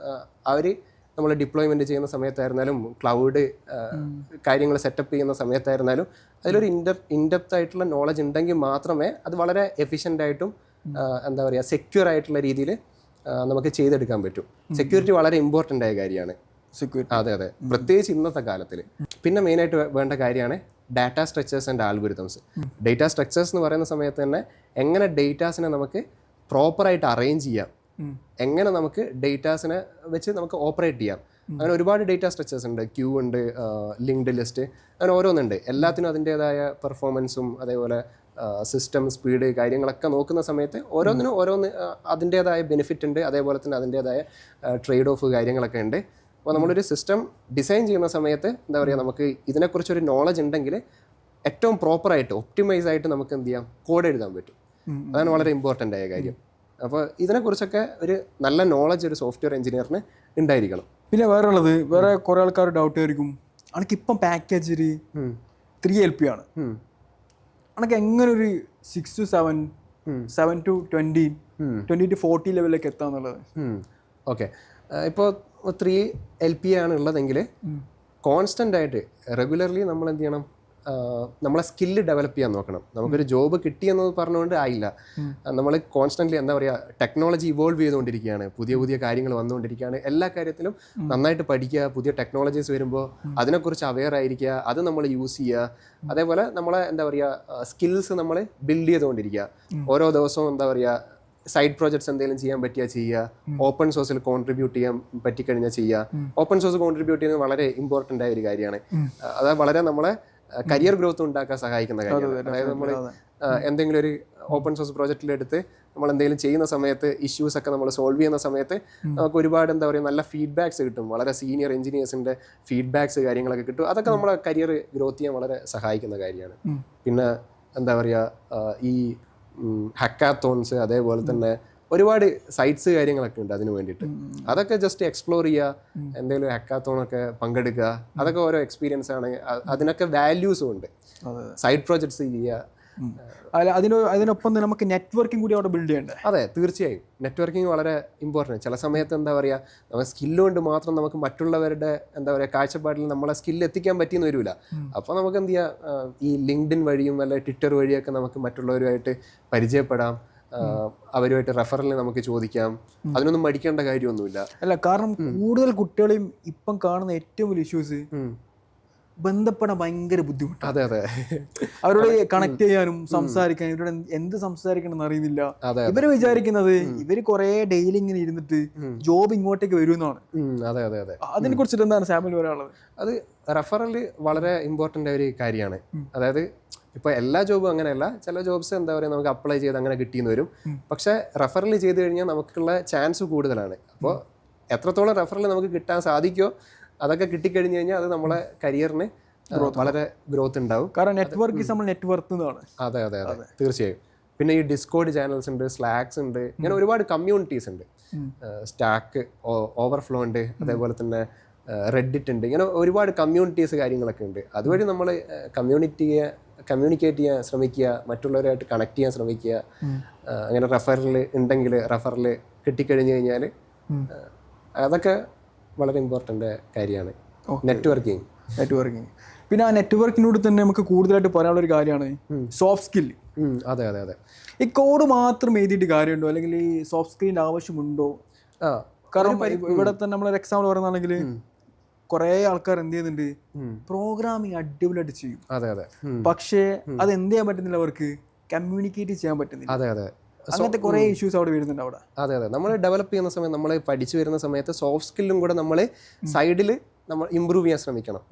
അവർ നമ്മൾ ഡിപ്ലോയ്മെൻറ്റ് ചെയ്യുന്ന സമയത്തായിരുന്നാലും ക്ലൗഡ് കാര്യങ്ങൾ സെറ്റപ്പ് ചെയ്യുന്ന സമയത്തായിരുന്നാലും അതിലൊരു ഇൻഡെപ്ത് ആയിട്ടുള്ള നോളജ് ഉണ്ടെങ്കിൽ മാത്രമേ അത് വളരെ എഫിഷ്യൻ്റായിട്ടും എന്താ പറയുക സെക്യൂർ ആയിട്ടുള്ള രീതിയിൽ നമുക്ക് ചെയ്തെടുക്കാൻ പറ്റും. സെക്യൂരിറ്റി വളരെ ഇമ്പോർട്ടൻ്റ് ആയ കാര്യമാണ്. അതെ പ്രത്യേകിച്ച് ഇന്നത്തെ കാലത്തിൽ. പിന്നെ മെയിനായിട്ട് വേണ്ട കാര്യമാണ് data structures and algorithms. Data structures എന്ന് പറയുന്ന സമയത്ത് തന്നെ എങ്ങനെ ഡേറ്റാസിനെ നമുക്ക് പ്രോപ്പറായിട്ട് അറേഞ്ച് ചെയ്യാം, എങ്ങനെ നമുക്ക് ഡേറ്റാസിനെ വെച്ച് നമുക്ക് ഓപ്പറേറ്റ് ചെയ്യാം. അങ്ങനെ ഒരുപാട് ഡേറ്റ സ്ട്രക്ചേഴ്സ് ഉണ്ട്. ക്യൂ ഉണ്ട്, ലിങ്ക്ഡ് ലിസ്റ്റ്, അങ്ങനെ ഓരോന്നുണ്ട്. എല്ലാത്തിനും അതിൻ്റേതായ പെർഫോമൻസും അതേപോലെ സിസ്റ്റം സ്പീഡ് കാര്യങ്ങളൊക്കെ നോക്കുന്ന സമയത്ത് ഓരോന്ന് അതിൻ്റേതായ ബെനിഫിറ്റ് ഉണ്ട്. അതേപോലെ തന്നെ അതിൻ്റേതായ ട്രേഡ് ഓഫ് കാര്യങ്ങളൊക്കെ ഉണ്ട്. അപ്പോൾ നമ്മളൊരു സിസ്റ്റം ഡിസൈൻ ചെയ്യുന്ന സമയത്ത് എന്താ പറയുക, നമുക്ക് ഇതിനെക്കുറിച്ചൊരു നോളജ് ഉണ്ടെങ്കിൽ ഏറ്റവും പ്രോപ്പറായിട്ട് ഒപ്റ്റിമൈസ് ആയിട്ട് നമുക്ക് എന്ത് ചെയ്യാം, കോഡ് എഴുതാൻ പറ്റും. അതാണ് വളരെ ഇമ്പോർട്ടൻ്റ് ആയ കാര്യം. അപ്പോൾ ഇതിനെക്കുറിച്ചൊക്കെ ഒരു നല്ല നോളജ് ഒരു സോഫ്റ്റ്വെയർ എഞ്ചിനീയറിന് ഉണ്ടായിരിക്കണം. പിന്നെ വേറെ കുറേ ആൾക്കാർ ഡൗട്ട് ആയിരിക്കും, അനക്കിപ്പം പാക്കേജ് ഒരു 3 LP ആണ്, അനക്ക് എങ്ങനെ ഒരു 6 to 7, 7 to 20, 20 to 40 ലെവലിലേക്ക് എത്താന്നുള്ളത്? ഓക്കെ, ഇപ്പോൾ 3 LP ആണ് ഉള്ളതെങ്കിൽ കോൺസ്റ്റൻ്റ് ആയിട്ട് റെഗുലർലി നമ്മൾ എന്ത് ചെയ്യണം, നമ്മളെ സ്കില്ല് ഡെവലപ്പ് ചെയ്യാൻ നോക്കണം. നമുക്കൊരു ജോബ് കിട്ടിയെന്ന് പറഞ്ഞുകൊണ്ട് ആയില്ല. നമ്മൾ കോൺസ്റ്റൻ്റ്ലി എന്താ പറയുക, ടെക്നോളജി ഇവോൾവ് ചെയ്തുകൊണ്ടിരിക്കുകയാണ്, പുതിയ കാര്യങ്ങൾ വന്നുകൊണ്ടിരിക്കുകയാണ്. എല്ലാ കാര്യത്തിലും നന്നായിട്ട് പഠിക്കുക, പുതിയ ടെക്നോളജീസ് വരുമ്പോൾ അതിനെക്കുറിച്ച് അവെയർ ആയിരിക്കുക, അത് നമ്മൾ യൂസ് ചെയ്യുക. അതേപോലെ നമ്മളെ എന്താ പറയുക സ്കിൽസ് നമ്മൾ ബിൽഡ് ചെയ്തുകൊണ്ടിരിക്കുക. ഓരോ ദിവസവും എന്താ പറയുക സൈഡ് പ്രോജക്ട്സ് എന്തെങ്കിലും ചെയ്യാൻ പറ്റിയാൽ ചെയ്യുക, ഓപ്പൺ സോഴ്സിൽ കോൺട്രിബ്യൂട്ട് ചെയ്യാൻ പറ്റിക്കഴിഞ്ഞാൽ ചെയ്യുക. ഓപ്പൺ സോഴ്സ് കോൺട്രിബ്യൂട്ട് ചെയ്യുന്നത് വളരെ ഇമ്പോർട്ടൻ്റ് ആയ ഒരു കാര്യമാണ്. അത് വളരെ നമ്മളെ കരിയർ ഗ്രോത്ത് ഉണ്ടാക്കാൻ സഹായിക്കുന്ന കാര്യമാണ്. അതായത് നമ്മൾ എന്തെങ്കിലും ഒരു ഓപ്പൺ സോഴ്സ് പ്രോജക്റ്റിലെടുത്ത് നമ്മൾ എന്തെങ്കിലും ചെയ്യുന്ന സമയത്ത് ഇഷ്യൂസ് ഒക്കെ നമ്മൾ സോൾവ് ചെയ്യുന്ന സമയത്ത് നമുക്ക് ഒരുപാട് എന്താ പറയുക നല്ല ഫീഡ്ബാക്സ് കിട്ടും. വളരെ സീനിയർ എഞ്ചിനീയേഴ്സിൻ്റെ ഫീഡ്ബാക്സ് കാര്യങ്ങളൊക്കെ കിട്ടും. അതൊക്കെ നമ്മളെ കരിയർ ഗ്രോത്ത് ചെയ്യാൻ വളരെ സഹായിക്കുന്ന കാര്യമാണ്. പിന്നെ എന്താ പറയുക ഈ ഹാക്കാത്തോൺസ്, അതേപോലെ തന്നെ ഒരുപാട് സൈറ്റ്സ് കാര്യങ്ങളൊക്കെ ഉണ്ട് അതിന് വേണ്ടിയിട്ട്. അതൊക്കെ ജസ്റ്റ് എക്സ്പ്ലോർ ചെയ്യുക, എന്തെങ്കിലും ഹാക്കാത്തോണൊക്കെ പങ്കെടുക്കുക, അതൊക്കെ ഓരോ എക്സ്പീരിയൻസ് ആണ്. അതിനൊക്കെ വാല്യൂസും ഉണ്ട്. സൈഡ് പ്രോജക്ട്സ് ചെയ്യുക, അതിനൊപ്പം തന്നെ നമുക്ക് നെറ്റ്വർക്കിംഗ് കൂടി അവിടെ ബിൽഡ് ചെയ്യണ്ടേ? അതെ, തീർച്ചയായും നെറ്റ്വർക്കിംഗ് വളരെ ഇമ്പോർട്ടൻറ്റ്. ചില സമയത്ത് എന്താ പറയുക, നമുക്ക് സ്കില്ലുകൊണ്ട് മാത്രം നമുക്ക് മറ്റുള്ളവരുടെ എന്താ പറയുക കാഴ്ചപ്പാടിൽ നമ്മളെ സ്കില്ല് എത്തിക്കാൻ പറ്റിയെന്ന് വരില്ല. അപ്പോൾ നമുക്ക് എന്ത് ചെയ്യാം, ഈ ലിങ്ക്ഡിൻ വഴിയും അല്ലെ ട്വിറ്റർ വഴിയൊക്കെ നമുക്ക് മറ്റുള്ളവരുമായിട്ട് പരിചയപ്പെടാം, അവരുമായിട്ട് റെഫറലിന് നമുക്ക് ചോദിക്കാം. അതിനൊന്നും മടിക്കേണ്ട കാര്യമൊന്നുമില്ല. അല്ല, കാരണം കൂടുതൽ കുട്ടികളെയും ഇപ്പം കാണുന്ന ഏറ്റവും വലിയ ഇഷ്യൂസ് ബന്ധപ്പെടാൻ ഭയങ്കര ബുദ്ധിമുട്ടാണ്. അതെ അവരോട് കണക്ട് ചെയ്യാനും സംസാരിക്കാനും ഇവരോട് എന്ത് സംസാരിക്കണം എന്ന് അറിയുന്നില്ല. ഇവര് വിചാരിക്കുന്നത് ഇവര് കുറെ ഡെയിലി ഇങ്ങനെ ഇരുന്നിട്ട് ജോബ് ഇങ്ങോട്ടേക്ക് വരുമെന്നാണ്. അതെ അതിനെ കുറിച്ചിട്ട് എന്താണ് സാമ്പിൾ പറയാനുള്ളത്? അത് റെഫറൽ വളരെ ഇമ്പോർട്ടൻ്റ് ഒരു കാര്യമാണ്. അതായത് ഇപ്പോൾ എല്ലാ ജോബും അങ്ങനെയല്ല, ചില ജോബ്സ് എന്താ പറയുക നമുക്ക് അപ്ലൈ ചെയ്ത് അങ്ങനെ കിട്ടിയെന്ന് വരും. പക്ഷേ റെഫറൽ ചെയ്ത് കഴിഞ്ഞാൽ നമുക്കുള്ള ചാൻസ് കൂടുതലാണ്. അപ്പോൾ എത്രത്തോളം റെഫറൽ നമുക്ക് കിട്ടാൻ സാധിക്കുമോ അതൊക്കെ കിട്ടിക്കഴിഞ്ഞ് കഴിഞ്ഞാൽ അത് നമ്മളെ കരിയറിന് വളരെ ഗ്രോത്ത് ഉണ്ടാവും. കാരണം നെറ്റ്വർക്ക് നമ്മൾ നെറ്റ്വർത്ത് എന്നാണ്. അതെ തീർച്ചയായും. പിന്നെ ഈ ഡിസ്കോഡ് ചാനൽസ് ഉണ്ട്, സ്ലാക്സ് ഉണ്ട്, ഇങ്ങനെ ഒരുപാട് കമ്മ്യൂണിറ്റീസ് ഉണ്ട്. സ്റ്റാക്ക് ഓവർഫ്ലോ ഉണ്ട്, അതേപോലെ തന്നെ റെഡിറ്റ് ഉണ്ട്. ഇങ്ങനെ ഒരുപാട് കമ്മ്യൂണിറ്റീസ് കാര്യങ്ങളൊക്കെ ഉണ്ട്. അതുവഴി നമ്മൾ കമ്മ്യൂണിക്കേറ്റ് ചെയ്യാൻ ശ്രമിക്കുക, മറ്റുള്ളവരായിട്ട് കണക്ട് ചെയ്യാൻ ശ്രമിക്കുക. അങ്ങനെ റെഫറൽ ഉണ്ടെങ്കിൽ റെഫറൽ കിട്ടിക്കഴിഞ്ഞ് കഴിഞ്ഞാൽ അതൊക്കെ വളരെ ഇമ്പോർട്ടൻ്റ് കാര്യമാണ്. നെറ്റ്വർക്കിംഗ്. പിന്നെ ആ നെറ്റ്വർക്കിനോട് തന്നെ നമുക്ക് കൂടുതലായിട്ട് പറയാനുള്ള ഒരു കാര്യമാണ് സോഫ്റ്റ് സ്കിൽ. അതെ ഈ കോഡ് മാത്രം എഴുതിയിട്ട് കാര്യമുണ്ടോ, അല്ലെങ്കിൽ ഈ സോഫ്റ്റ് സ്കില്ലിൻ്റെ ആവശ്യമുണ്ടോ? കാരണം ഇവിടെ തന്നെ നമ്മളൊരു എക്സാമ്പിൾ പറയുകയാണെങ്കിൽ കുറെ ആൾക്കാർ എന്ത് ചെയ്യുന്നുണ്ട്, പ്രോഗ്രാമിങ് അടിപൊളിയായിട്ട് ചെയ്യും. അതെ അതെ. പക്ഷേ അത് എന്ത് ചെയ്യാൻ പറ്റുന്നില്ല, അവർക്ക് കമ്മ്യൂണിക്കേറ്റ് ചെയ്യാൻ പറ്റുന്നില്ല. അതെ അതെ. അങ്ങനത്തെ കുറെ ഇഷ്യൂസ് അവിടെ വരുന്നുണ്ട് അവിടെ. അതെ അതെ. നമ്മൾ ഡെവലപ്പ് ചെയ്യുന്ന സമയത്ത്, നമ്മൾ പഠിച്ചു വരുന്ന സമയത്ത് സോഫ്റ്റ് സ്കില്ലും കൂടെ നമ്മൾ സൈഡിൽ നമ്മൾ ഇമ്പ്രൂവ് ചെയ്യാൻ ശ്രമിക്കണം.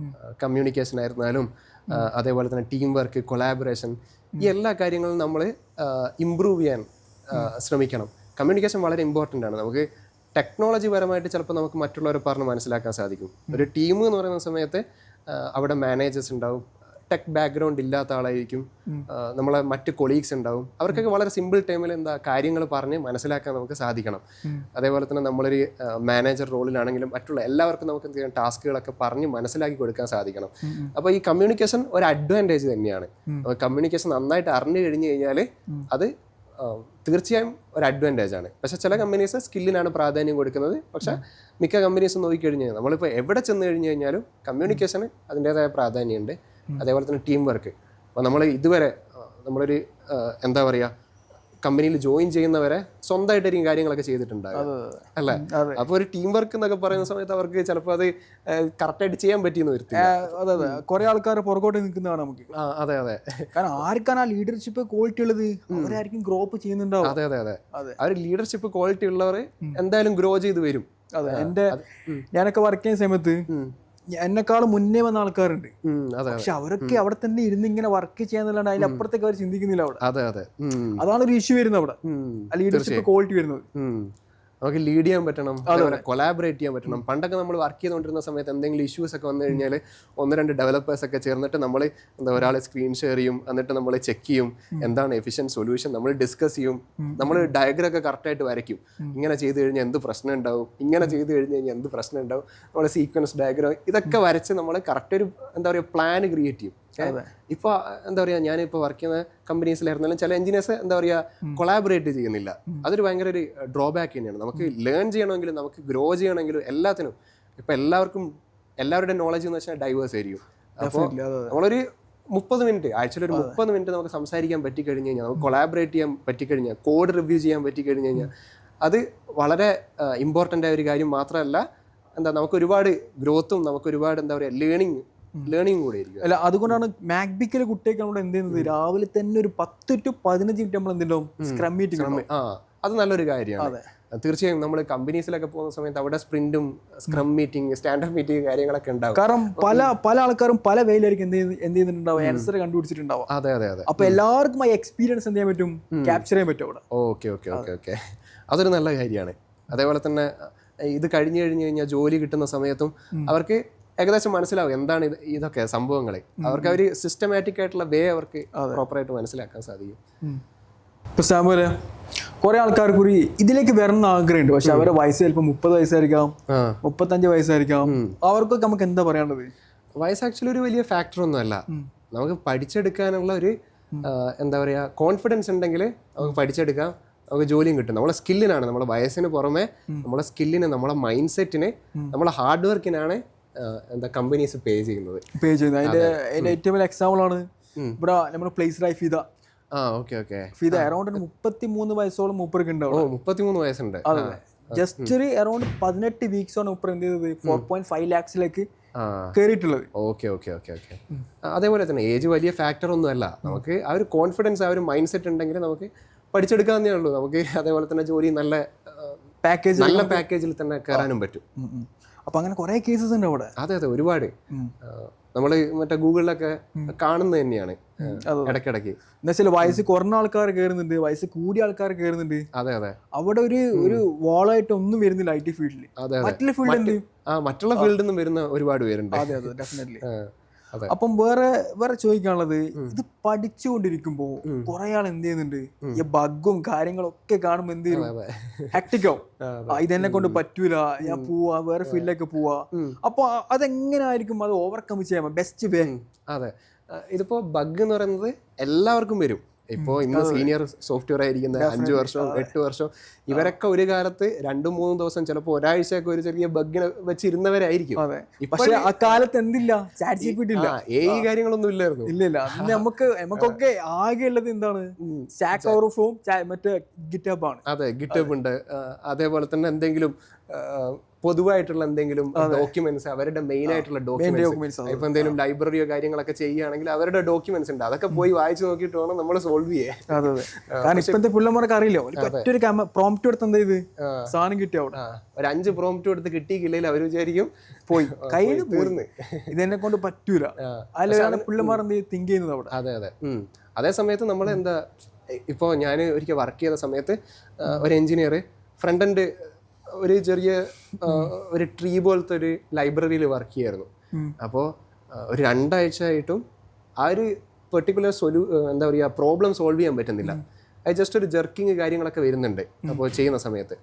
കമ്മ്യൂണിക്കേഷൻ ആയിരുന്നാലും അതേപോലെ തന്നെ ടീം വർക്ക്, കൊളാബറേഷൻ, ഈ എല്ലാ കാര്യങ്ങളും നമ്മൾ ഇമ്പ്രൂവ് ചെയ്യാൻ ശ്രമിക്കണം. കമ്മ്യൂണിക്കേഷൻ വളരെ ഇമ്പോർട്ടൻ്റ് ആണ്. നമുക്ക് ടെക്നോളജി പരമായിട്ട് ചിലപ്പോൾ നമുക്ക് മറ്റുള്ളവരെ പറഞ്ഞ് മനസ്സിലാക്കാൻ സാധിക്കും. ഒരു ടീം എന്ന് പറയുന്ന സമയത്ത് അവിടെ മാനേജേഴ്സ് ഉണ്ടാവും, ടെക് ബാക്ക്ഗ്രൗണ്ട് ഇല്ലാത്ത ആളായിരിക്കും, നമ്മളെ മറ്റ് കൊളീഗ്സ് ഉണ്ടാവും. അവർക്കൊക്കെ വളരെ സിമ്പിൾ ടൈമിൽ കാര്യങ്ങൾ പറഞ്ഞ് മനസ്സിലാക്കാൻ നമുക്ക് സാധിക്കണം. അതേപോലെ തന്നെ നമ്മളൊരു മാനേജർ റോളിലാണെങ്കിലും മറ്റുള്ള എല്ലാവർക്കും നമുക്ക് എന്ത് ചെയ്യാം, ടാസ്കുകളൊക്കെ പറഞ്ഞ് മനസ്സിലാക്കി കൊടുക്കാൻ സാധിക്കണം. അപ്പോൾ ഈ കമ്മ്യൂണിക്കേഷൻ ഒരു അഡ്വാൻറ്റേജ് തന്നെയാണ്. കമ്മ്യൂണിക്കേഷൻ നന്നായിട്ട് അറിഞ്ഞു കഴിഞ്ഞു കഴിഞ്ഞാൽ അത് തീർച്ചയായും ഒരു അഡ്വാൻറ്റേജ് ആണ്. പക്ഷേ ചില കമ്പനീസ് സ്കില്ലിനാണ് പ്രാധാന്യം കൊടുക്കുന്നത്. പക്ഷേ മിക്ക കമ്പനീസും നോക്കിക്കഴിഞ്ഞാൽ നമ്മളിപ്പോൾ എവിടെ ചെന്ന് കഴിഞ്ഞ് കഴിഞ്ഞാലും കമ്മ്യൂണിക്കേഷന് അതിൻ്റേതായ പ്രാധാന്യമുണ്ട്. അതേപോലെ തന്നെ ടീം വർക്ക്. അപ്പോൾ നമ്മൾ ഇതുവരെ നമ്മളൊരു എന്താ പറയുക, കമ്പനിയിൽ ജോയിൻ ചെയ്യുന്നവരെ സ്വന്തമായിട്ടായിരിക്കും കാര്യങ്ങളൊക്കെ ചെയ്തിട്ടുണ്ടാകും അല്ലേ. അപ്പോൾ ഒരു ടീം വർക്ക് എന്നൊക്കെ പറയുന്ന സമയത്ത് അവർക്ക് ചിലപ്പോൾ അത് കറക്റ്റായിട്ട് ചെയ്യാൻ പറ്റിയെന്ന് വരത്തില്ല. അതെ അതെ. കുറെ ആൾക്കാർ പുറകോട്ട് നിൽക്കുന്നതാണ് നമുക്ക്. അതെ അതെ. കാരണം ആർക്കാണ് ആ ലീഡർഷിപ്പ് ക്വാളിറ്റി ഉള്ളത്, അവരായിരിക്കും ഗ്രോ അപ്പ് ചെയ്യുന്നുണ്ടാവും. അതെ അതെ അതെ. അവർ ലീഡർഷിപ്പ് ക്വാളിറ്റി ഉള്ളവർ എന്തായാലും ഗ്രോ ചെയ്ത് വരും. അതെ. ഞാനൊക്കെ വർക്ക് ചെയ്യുന്ന സമയത്ത് എന്നെക്കാളും മുന്നേ വന്ന ആൾക്കാരുണ്ട്. പക്ഷെ അവരൊക്കെ അവിടെ തന്നെ ഇരുന്ന് ഇങ്ങനെ വർക്ക് ചെയ്യാന്നല്ലാണ്ട് അതിലപ്പുറത്തേക്ക് അവർ ചിന്തിക്കുന്നില്ല അവിടെ. അതെ അതെ. അതാണ് ഒരു ഇഷ്യൂ വരുന്നത് അവിടെ, ലീഡർഷിപ്പ് ക്വാളിറ്റി വരുന്നത്. നമുക്ക് ലീഡ് ചെയ്യാൻ പറ്റണം, അതേപോലെ കൊളാബറേറ്റ് ചെയ്യാൻ പറ്റണം. പണ്ടൊക്കെ നമ്മൾ വർക്ക് ചെയ്തുകൊണ്ടിരുന്ന സമയത്ത് എന്തെങ്കിലും ഇഷ്യൂസ് ഒക്കെ വന്നു കഴിഞ്ഞാൽ 1-2 ഡെവലപ്പേഴ്സ് ഒക്കെ ചേർന്നിട്ട് നമ്മൾ ഒരാളെ സ്ക്രീൻ ഷെയർ ചെയ്യും, എന്നിട്ട് നമ്മൾ ചെക്ക് ചെയ്യും എന്താണ് എഫിഷ്യൻറ്റ് സൊല്യൂഷൻ, നമ്മൾ ഡിസ്കസ് ചെയ്യും, നമ്മൾ ഡയഗ്രം ഒക്കെ കറക്റ്റായിട്ട് വരയ്ക്കും. ഇങ്ങനെ ചെയ്ത് കഴിഞ്ഞാൽ എന്ത് പ്രശ്നം ഉണ്ടാവും, ഇങ്ങനെ ചെയ്ത് കഴിഞ്ഞ് കഴിഞ്ഞാൽ എന്ത് പ്രശ്നം ഉണ്ടാവും, നമ്മൾ സീക്വൻസ് ഡയഗ്രം ഇതൊക്കെ വരച്ച് നമ്മൾ കറക്റ്റ് ഒരു എന്താ പറയുക പ്ലാൻ ക്രിയേറ്റ് ചെയ്യും. ഇപ്പോൾ എന്താ പറയുക, ഞാനിപ്പോൾ വർക്ക് ചെയ്യുന്ന കമ്പനീസിലായിരുന്നാലും ചില എഞ്ചിനീയേഴ്സ് എന്താ പറയുക കൊളാബറേറ്റ് ചെയ്യുന്നില്ല. അതൊരു ഭയങ്കര ഒരു ഡ്രോബാക്ക് തന്നെയാണ്. നമുക്ക് ലേൺ ചെയ്യണമെങ്കിലും നമുക്ക് ഗ്രോ ചെയ്യണമെങ്കിലും എല്ലാത്തിനും ഇപ്പം എല്ലാവരുടെ നോളജ് എന്ന് വെച്ചാൽ ഡൈവേഴ്സ് ആയിരിക്കും. അപ്പോൾ നമ്മളൊരു 30 മിനിറ്റ് ആഴ്ചയിൽ ഒരു 30 മിനിറ്റ് നമുക്ക് സംസാരിക്കാൻ പറ്റിക്കഴിഞ്ഞ് കഴിഞ്ഞാൽ, നമുക്ക് കൊളാബറേറ്റ് ചെയ്യാൻ പറ്റിക്കഴിഞ്ഞാൽ, കോഡ് റിവ്യൂ ചെയ്യാൻ പറ്റിക്കഴിഞ്ഞ് കഴിഞ്ഞാൽ അത് വളരെ ഇമ്പോർട്ടൻ്റ് ആയ ഒരു കാര്യം മാത്രമല്ല, നമുക്ക് ഒരുപാട് ഗ്രോത്തും നമുക്ക് ഒരുപാട് എന്താ പറയുക ലേണിംഗ് കൂടെ ആയിരിക്കും. അല്ല, അതുകൊണ്ടാണ് മാക്ബിക്കിലെ കുട്ടിയൊക്കെ നമ്മൾ എന്ത് ചെയ്യുന്നത്, രാവിലെ തന്നെ ഒരു 10 to 15 മിനിറ്റ് നമ്മൾ എന്തുണ്ടാവും സ്ക്രം മീറ്റിംഗ്. അത് നല്ലൊരു കാര്യമാണ്. തീർച്ചയായും നമ്മൾ കമ്പനീസിലൊക്കെ പോകുന്ന സമയത്ത് അവിടെ സ്പ്രിന്റും സ്ക്രം മീറ്റിംഗ് സ്റ്റാൻഡപ്പ് മീറ്റിംഗ് കാര്യങ്ങളൊക്കെ ഉണ്ടാവും. കാരണം പല ആൾക്കാരും പല വേയിലായിരിക്കും എന്ത് ചെയ്യുന്നുണ്ടാവും, ആൻസർ കണ്ടുപിടിച്ചിട്ടുണ്ടാവും. അതെ അതെ അതെ. അപ്പൊ എല്ലാവർക്കും ആ എക്സ്പീരിയൻസ് എന്ത് ചെയ്യാൻ പറ്റും, ക്യാപ്ചർ ചെയ്യാൻ പറ്റും അവിടെ. Okay okay okay okay. അതൊരു നല്ല കാര്യമാണ്. അതേപോലെ തന്നെ ഇത് കഴിഞ്ഞ് കഴിഞ്ഞാൽ ജോലി കിട്ടുന്ന സമയത്തും അവർക്ക് ഏകദേശം മനസ്സിലാവും എന്താണ് ഇതൊക്കെ സംഭവങ്ങൾ. അവർക്ക് അവർ സിസ്റ്റമാറ്റിക് ആയിട്ടുള്ള വേ അവർക്ക് പ്രോപ്പറായിട്ട് മനസ്സിലാക്കാൻ സാധിക്കും. ഇപ്പൊ സാമ്പൂര് കുറെ ആൾക്കാർ കൂടി ഇതിലേക്ക് വരണം ആഗ്രഹമുണ്ട്, പക്ഷെ അവരുടെ വയസ്സ് ചിലപ്പോൾ 30 വയസ്സായിരിക്കാം, 35 വയസ്സായിരിക്കാം. അവർക്കൊക്കെ നമുക്ക് എന്താ പറയാനുള്ളത്? വയസ്സ് ആക്ച്വലി ഒരു വലിയ ഫാക്ടർ ഒന്നും അല്ല. നമുക്ക് പഠിച്ചെടുക്കാനുള്ള ഒരു എന്താ പറയുക കോൺഫിഡൻസ് ഉണ്ടെങ്കിൽ നമുക്ക് പഠിച്ചെടുക്കാം, നമുക്ക് ജോലിയും കിട്ടും. നമ്മളെ സ്കില്ലിനാണ്, നമ്മുടെ വയസ്സിന് പുറമെ നമ്മളെ സ്കില്ലിന്, നമ്മളെ മൈൻഡ് സെറ്റിന്, നമ്മളെ ഹാർഡ് വർക്കിനാണ് കമ്പനീസ് പേ ചെയ്യുന്നത്. അതിന്റെ ഏറ്റവും വലിയ എക്സാമ്പിൾ ആണ് ഇവിടെ നമ്മുടെ place life Fida. Fida around 33 വയസ്സോളം മൂപ്പർക്ക് ഉണ്ടാവും. 33 വയസ്സുണ്ട്. അതെ. ജസ്റ്റ് ഒരു അറൗണ്ട് 18 വീക്സാണ് മൂപ്പർ എന്ത് ചെയ്തത് 4.5 lakhs കയറിയിട്ടുള്ളത്. Okay okay okay okay. അതേപോലെ തന്നെ ഏജ് വലിയ ഫാക്ടർ ഒന്നും അല്ല. നമുക്ക് ആ ഒരു കോൺഫിഡൻസ്, ആ ഒരു മൈൻഡ് സെറ്റ് ഉണ്ടെങ്കിൽ നമുക്ക് പഠിച്ചെടുക്കാവുന്നേ ഉള്ളൂ. നമുക്ക് അതേപോലെ തന്നെ ജോലി നല്ല പാക്കേജിൽ തന്നെ കയറാനും പറ്റും. അപ്പൊ അങ്ങനെ കുറെ കേസസ് ഉണ്ട് അവിടെ. അതെ അതെ, ഒരുപാട്. നമ്മൾ മറ്റേ ഗൂഗിളിലൊക്കെ കാണുന്നത് തന്നെയാണ് ഇടയ്ക്കിടയ്ക്ക്. എന്താ വെച്ചാൽ വയസ്സ് കുറഞ്ഞ ആൾക്കാർ കയറുന്നുണ്ട്, വയസ്സ് കൂടിയ ആൾക്കാർ കയറുന്നുണ്ട്. അതെ അതെ. അവിടെ ഒരു വാളായിട്ട് ഒന്നും വരുന്നില്ല ഐ ടി ഫീൽഡിൽ. മറ്റുള്ള ഫീൽഡിൽ മറ്റുള്ള ഫീൽഡിൽ നിന്നും വരുന്ന ഒരുപാട് പേരുണ്ട്. അതെ അതെ, ഡെഫിനറ്റ്ലി. അപ്പം വേറെ ചോദിക്കാനുള്ളത്, ഇത് പഠിച്ചുകൊണ്ടിരിക്കുമ്പോ കുറെ ആൾ എന്ത് ചെയ്യുന്നുണ്ട്, ഈ ബഗ്ഗും കാര്യങ്ങളൊക്കെ കാണുമ്പോ എന്ത് ചെയ്യും, ഹെക്ടിക്കാവും. ഇതെന്നെ കൊണ്ട് പറ്റൂല, ഞാൻ പോവാ വേറെ ഫീൽഡിലേക്ക് പോവാ. അപ്പൊ അതെങ്ങനായിരിക്കും അത് ഓവർകം ചെയ്യാൻ ബെസ്റ്റ് വേ? അതെ, ഇതിപ്പോ ബഗ് എന്ന് പറയുന്നത് എല്ലാവർക്കും വരും. ഇപ്പോൾ ഇന്ന് സീനിയർ സോഫ്റ്റ്വെയർ ആയിരിക്കുന്ന 5 വർഷം 8 വർഷം ഇവരൊക്കെ ഒരു കാലത്ത് 2-3 ദിവസം ചിലപ്പോൾ ഒരാഴ്ചയൊക്കെ ഒരു ചെറിയ ബഗ്ഗിനെ വെച്ചിരുന്നവരായിരിക്കും. പക്ഷേ ആ കാലത്ത് എന്തില്ല, ചാറ്റ് ജിപിടി ഇല്ല, AI കാര്യങ്ങളൊന്നും ഇല്ലായിരുന്നു. ഇല്ല. നമുക്കൊക്കെ ആകെ ഉള്ളത് എന്താണ്, സ്റ്റാക്ക് ഓവർഫ്ലോ, മറ്റേ ഗിറ്റ്ഹബ് ആണ്. അതെ, ഗിറ്റ്ഹബ് ഉണ്ട്. അതേപോലെ തന്നെ എന്തെങ്കിലും പൊതുവായിട്ടുള്ള എന്തെങ്കിലും ഡോക്യുമെന്റ്സ്, അവരുടെ മെയിൻ ആയിട്ടുള്ള ഡോക്യുമെന്റ്സ്, ഇപ്പൊ എന്തെങ്കിലും ലൈബ്രറിയോ കാര്യങ്ങളൊക്കെ ചെയ്യുകയാണെങ്കിൽ അവരുടെ ഡോക്യുമെന്റ്സ് ഉണ്ട്, അതൊക്കെ പോയി വായിച്ചു നോക്കിയിട്ട് വേണം നമ്മൾ സോൾവ് ചെയ്യാൻ. കാരണം ഇപ്പത്തെ പിള്ളേർക്ക് അറിയില്ല, ഒറ്റൊരു പ്രോംപ്റ്റ് കൊടുത്ത് എന്താ ഇത് സാധനം കിട്ടിയ അവിടെ ഒരു 5 പ്രോംപ്റ്റ് കൊടുത്ത് കിട്ടിയില്ലെങ്കിൽ അവർ വിചാരിക്കും പോയി കയ്യിൽ തീർന്ന് ഇതെന്നെ കൊണ്ട് പറ്റൂല. അതിലാണ് പിള്ളേർ എന്ത് തിങ്ക് ചെയ്യുന്നത് അവിടെ. അതെ അതെ. അതേ സമയത്ത് നമ്മൾ എന്താ, ഇപ്പോൾ ഞാൻ ഒരിക്കൽ വർക്ക് ചെയ്ത സമയത്ത് ഒരു എഞ്ചിനീയർ ഫ്രണ്ട് എൻഡ് ഒരു ചെറിയ ഒരു ട്രീ പോലത്തെ ഒരു ലൈബ്രറിയിൽ വർക്ക് ചെയ്യായിരുന്നു. അപ്പോൾ ഒരു 2 ആഴ്ച ആയിട്ടും ആ ഒരു പെർട്ടിക്കുലർ എന്താ പറയുക പ്രോബ്ലം സോൾവ് ചെയ്യാൻ പറ്റുന്നില്ല. അത് ജസ്റ്റ് ഒരു ജെർക്കിങ് കാര്യങ്ങളൊക്കെ വരുന്നുണ്ട് അപ്പോൾ ചെയ്യുന്ന സമയത്ത്.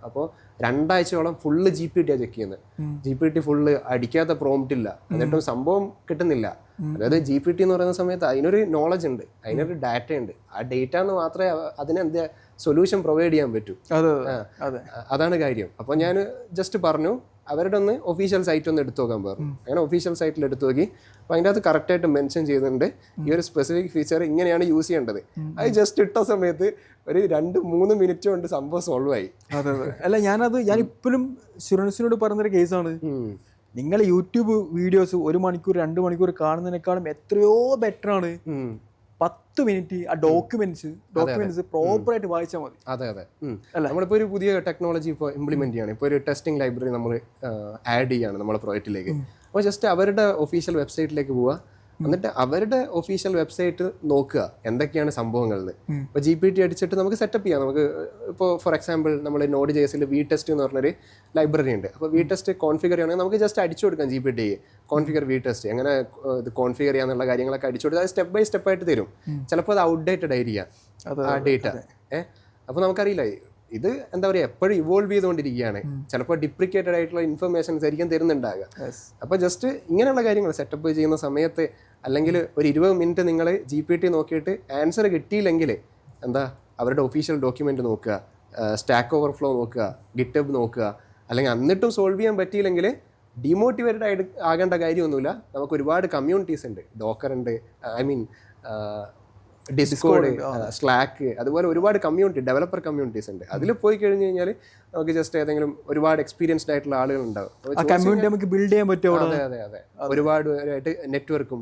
അപ്പോൾ 2 ആഴ്ചയോളം ഫുള്ള് GPT ചെക്ക് ചെയ്യുന്നത്. GPT ഫുള്ള് അടിക്കാത്ത പ്രോംപ്റ്റ് ഇല്ല, എന്നിട്ടും സംഭവം കിട്ടുന്നില്ല. അതായത് GPT എന്ന് പറയുന്ന സമയത്ത് അതിനൊരു നോളജ് ഉണ്ട്, അതിനൊരു ഡാറ്റ ഉണ്ട്. ആ ഡേറ്റ എന്ന് മാത്രമേ അതിനെന്താ സൊല്യൂഷൻ പ്രൊവൈഡ് ചെയ്യാൻ പറ്റൂ. അതാണ് കാര്യം. അപ്പോൾ ഞാൻ ജസ്റ്റ് പറഞ്ഞു അവരുടെ ഒന്ന് ഒഫീഷ്യൽ സൈറ്റ് ഒന്ന് എടുത്തു നോക്കാൻ പറഞ്ഞു. അങ്ങനെ ഒഫീഷ്യൽ സൈറ്റിൽ എടുത്തു നോക്കി. അപ്പോൾ അതിൻ്റെ അകത്ത് കറക്റ്റായിട്ട് മെൻഷൻ ചെയ്യുന്നുണ്ട് ഈ ഒരു സ്പെസിഫിക് ഫീച്ചർ ഇങ്ങനെയാണ് യൂസ് ചെയ്യേണ്ടത്. അത് ജസ്റ്റ് ഇട്ട സമയത്ത് ഒരു 2-3 മിനിറ്റ് കൊണ്ട് സംഭവം സോൾവ് ആയി. അതെ അല്ല ഞാനിപ്പോഴും സ്റ്റുഡൻസിനോട് പറയുന്നൊരു കേസാണ്, നിങ്ങൾ യൂട്യൂബ് വീഡിയോസ് 1 മണിക്കൂർ 2 മണിക്കൂർ കാണുന്നതിനേക്കാളും എത്രയോ ബെറ്റർ ആണ് 10 മിനിറ്റ് ആ ഡോക്യുമെന്റ്സ് പ്രോപ്പറായിട്ട് വായിച്ചാൽ മതി. അതെ അതെ. നമ്മളിപ്പോൾ ഒരു പുതിയ ടെക്നോളജി ഇപ്പോൾ ഇംപ്ലിമെന്റ് ചെയ്യാണ്. ഇപ്പോൾ ഒരു ടെസ്റ്റിംഗ് ലൈബ്രറി നമ്മൾ ആഡ് ചെയ്യാണ് നമ്മുടെ പ്രോജക്റ്റിലേക്ക്. അപ്പോൾ ജസ്റ്റ് അവരുടെ ഒഫീഷ്യൽ വെബ്സൈറ്റിലേക്ക് പോവുക, എന്നിട്ട് അവരുടെ ഒഫീഷ്യൽ വെബ്സൈറ്റ് നോക്കുക എന്തൊക്കെയാണ് സംഭവങ്ങൾ. ഇപ്പോൾ GPT അടിച്ചിട്ട് നമുക്ക് സെറ്റപ്പ് ചെയ്യാം. നമുക്ക് ഇപ്പോൾ ഫോർ എക്സാമ്പിൾ നമ്മൾ Node.js VTest എന്ന് പറഞ്ഞൊരു ലൈബ്രറി ഉണ്ട്. അപ്പോൾ VTest കോൺഫിഗർ ചെയ്യണമെങ്കിൽ നമുക്ക് ജസ്റ്റ് അടിച്ചു കൊടുക്കാം GPT കോൺഫിഗർ VTest, എങ്ങനെ ഇത് കോൺഫിഗർ ചെയ്യാന്നുള്ള കാര്യങ്ങളൊക്കെ അടിച്ചു കൊടുത്താൽ അത് സ്റ്റെപ്പ് ബൈ സ്റ്റെപ്പ് ആയിട്ട് തരും. ചിലപ്പോൾ അത് ഔട്ട്ഡേറ്റഡ് ആയിരിക്കാം ആ ഡേറ്റ. അപ്പോൾ നമുക്കറിയില്ല, ഇത് എന്താ പറയുക എപ്പോഴും ഇവോൾവ് ചെയ്തുകൊണ്ടിരിക്കുകയാണ്. ചിലപ്പോൾ ഡിപ്രിക്കേറ്റഡ് ആയിട്ടുള്ള ഇൻഫർമേഷൻസ് ആയിരിക്കും തരുന്നുണ്ടാകുക. അപ്പോൾ ജസ്റ്റ് ഇങ്ങനെയുള്ള കാര്യങ്ങൾ സെറ്റപ്പ് ചെയ്യുന്ന സമയത്ത് അല്ലെങ്കിൽ ഒരു 20 മിനിറ്റ് നിങ്ങൾ GPT നോക്കിയിട്ട് ആൻസർ കിട്ടിയില്ലെങ്കിൽ എന്താ അവരുടെ ഒഫീഷ്യൽ ഡോക്യുമെൻ്റ് നോക്കുക, സ്റ്റാക്ക് ഓവർഫ്ലോ നോക്കുക, GitHub നോക്കുക. അല്ലെങ്കിൽ എന്നിട്ടും സോൾവ് ചെയ്യാൻ പറ്റിയില്ലെങ്കിൽ ഡീമോട്ടിവേറ്റഡ് ആയിട്ട് ആകേണ്ട കാര്യമൊന്നുമില്ല. നമുക്ക് ഒരുപാട് കമ്മ്യൂണിറ്റീസ് ഉണ്ട്, ഡോക്കർ ഉണ്ട്, ഡിസ്കോഡ്, സ്ലാക്ക്, അതുപോലെ ഒരുപാട് കമ്മ്യൂണിറ്റി ഡെവലപ്പർ കമ്മ്യൂണിറ്റീസ് ഉണ്ട്. അതിൽ പോയി കഴിഞ്ഞ് കഴിഞ്ഞാൽ നമുക്ക് ജസ്റ്റ് ഏതെങ്കിലും ഒരുപാട് എക്സ്പീരിയൻസ്ഡ് ആയിട്ടുള്ള ആളുകൾ ഉണ്ടാവും, നമുക്ക് ബിൽഡ് ചെയ്യാൻ പറ്റും. അതെ അതെ അതെ. ഒരുപാട് നെറ്റ്വർക്കും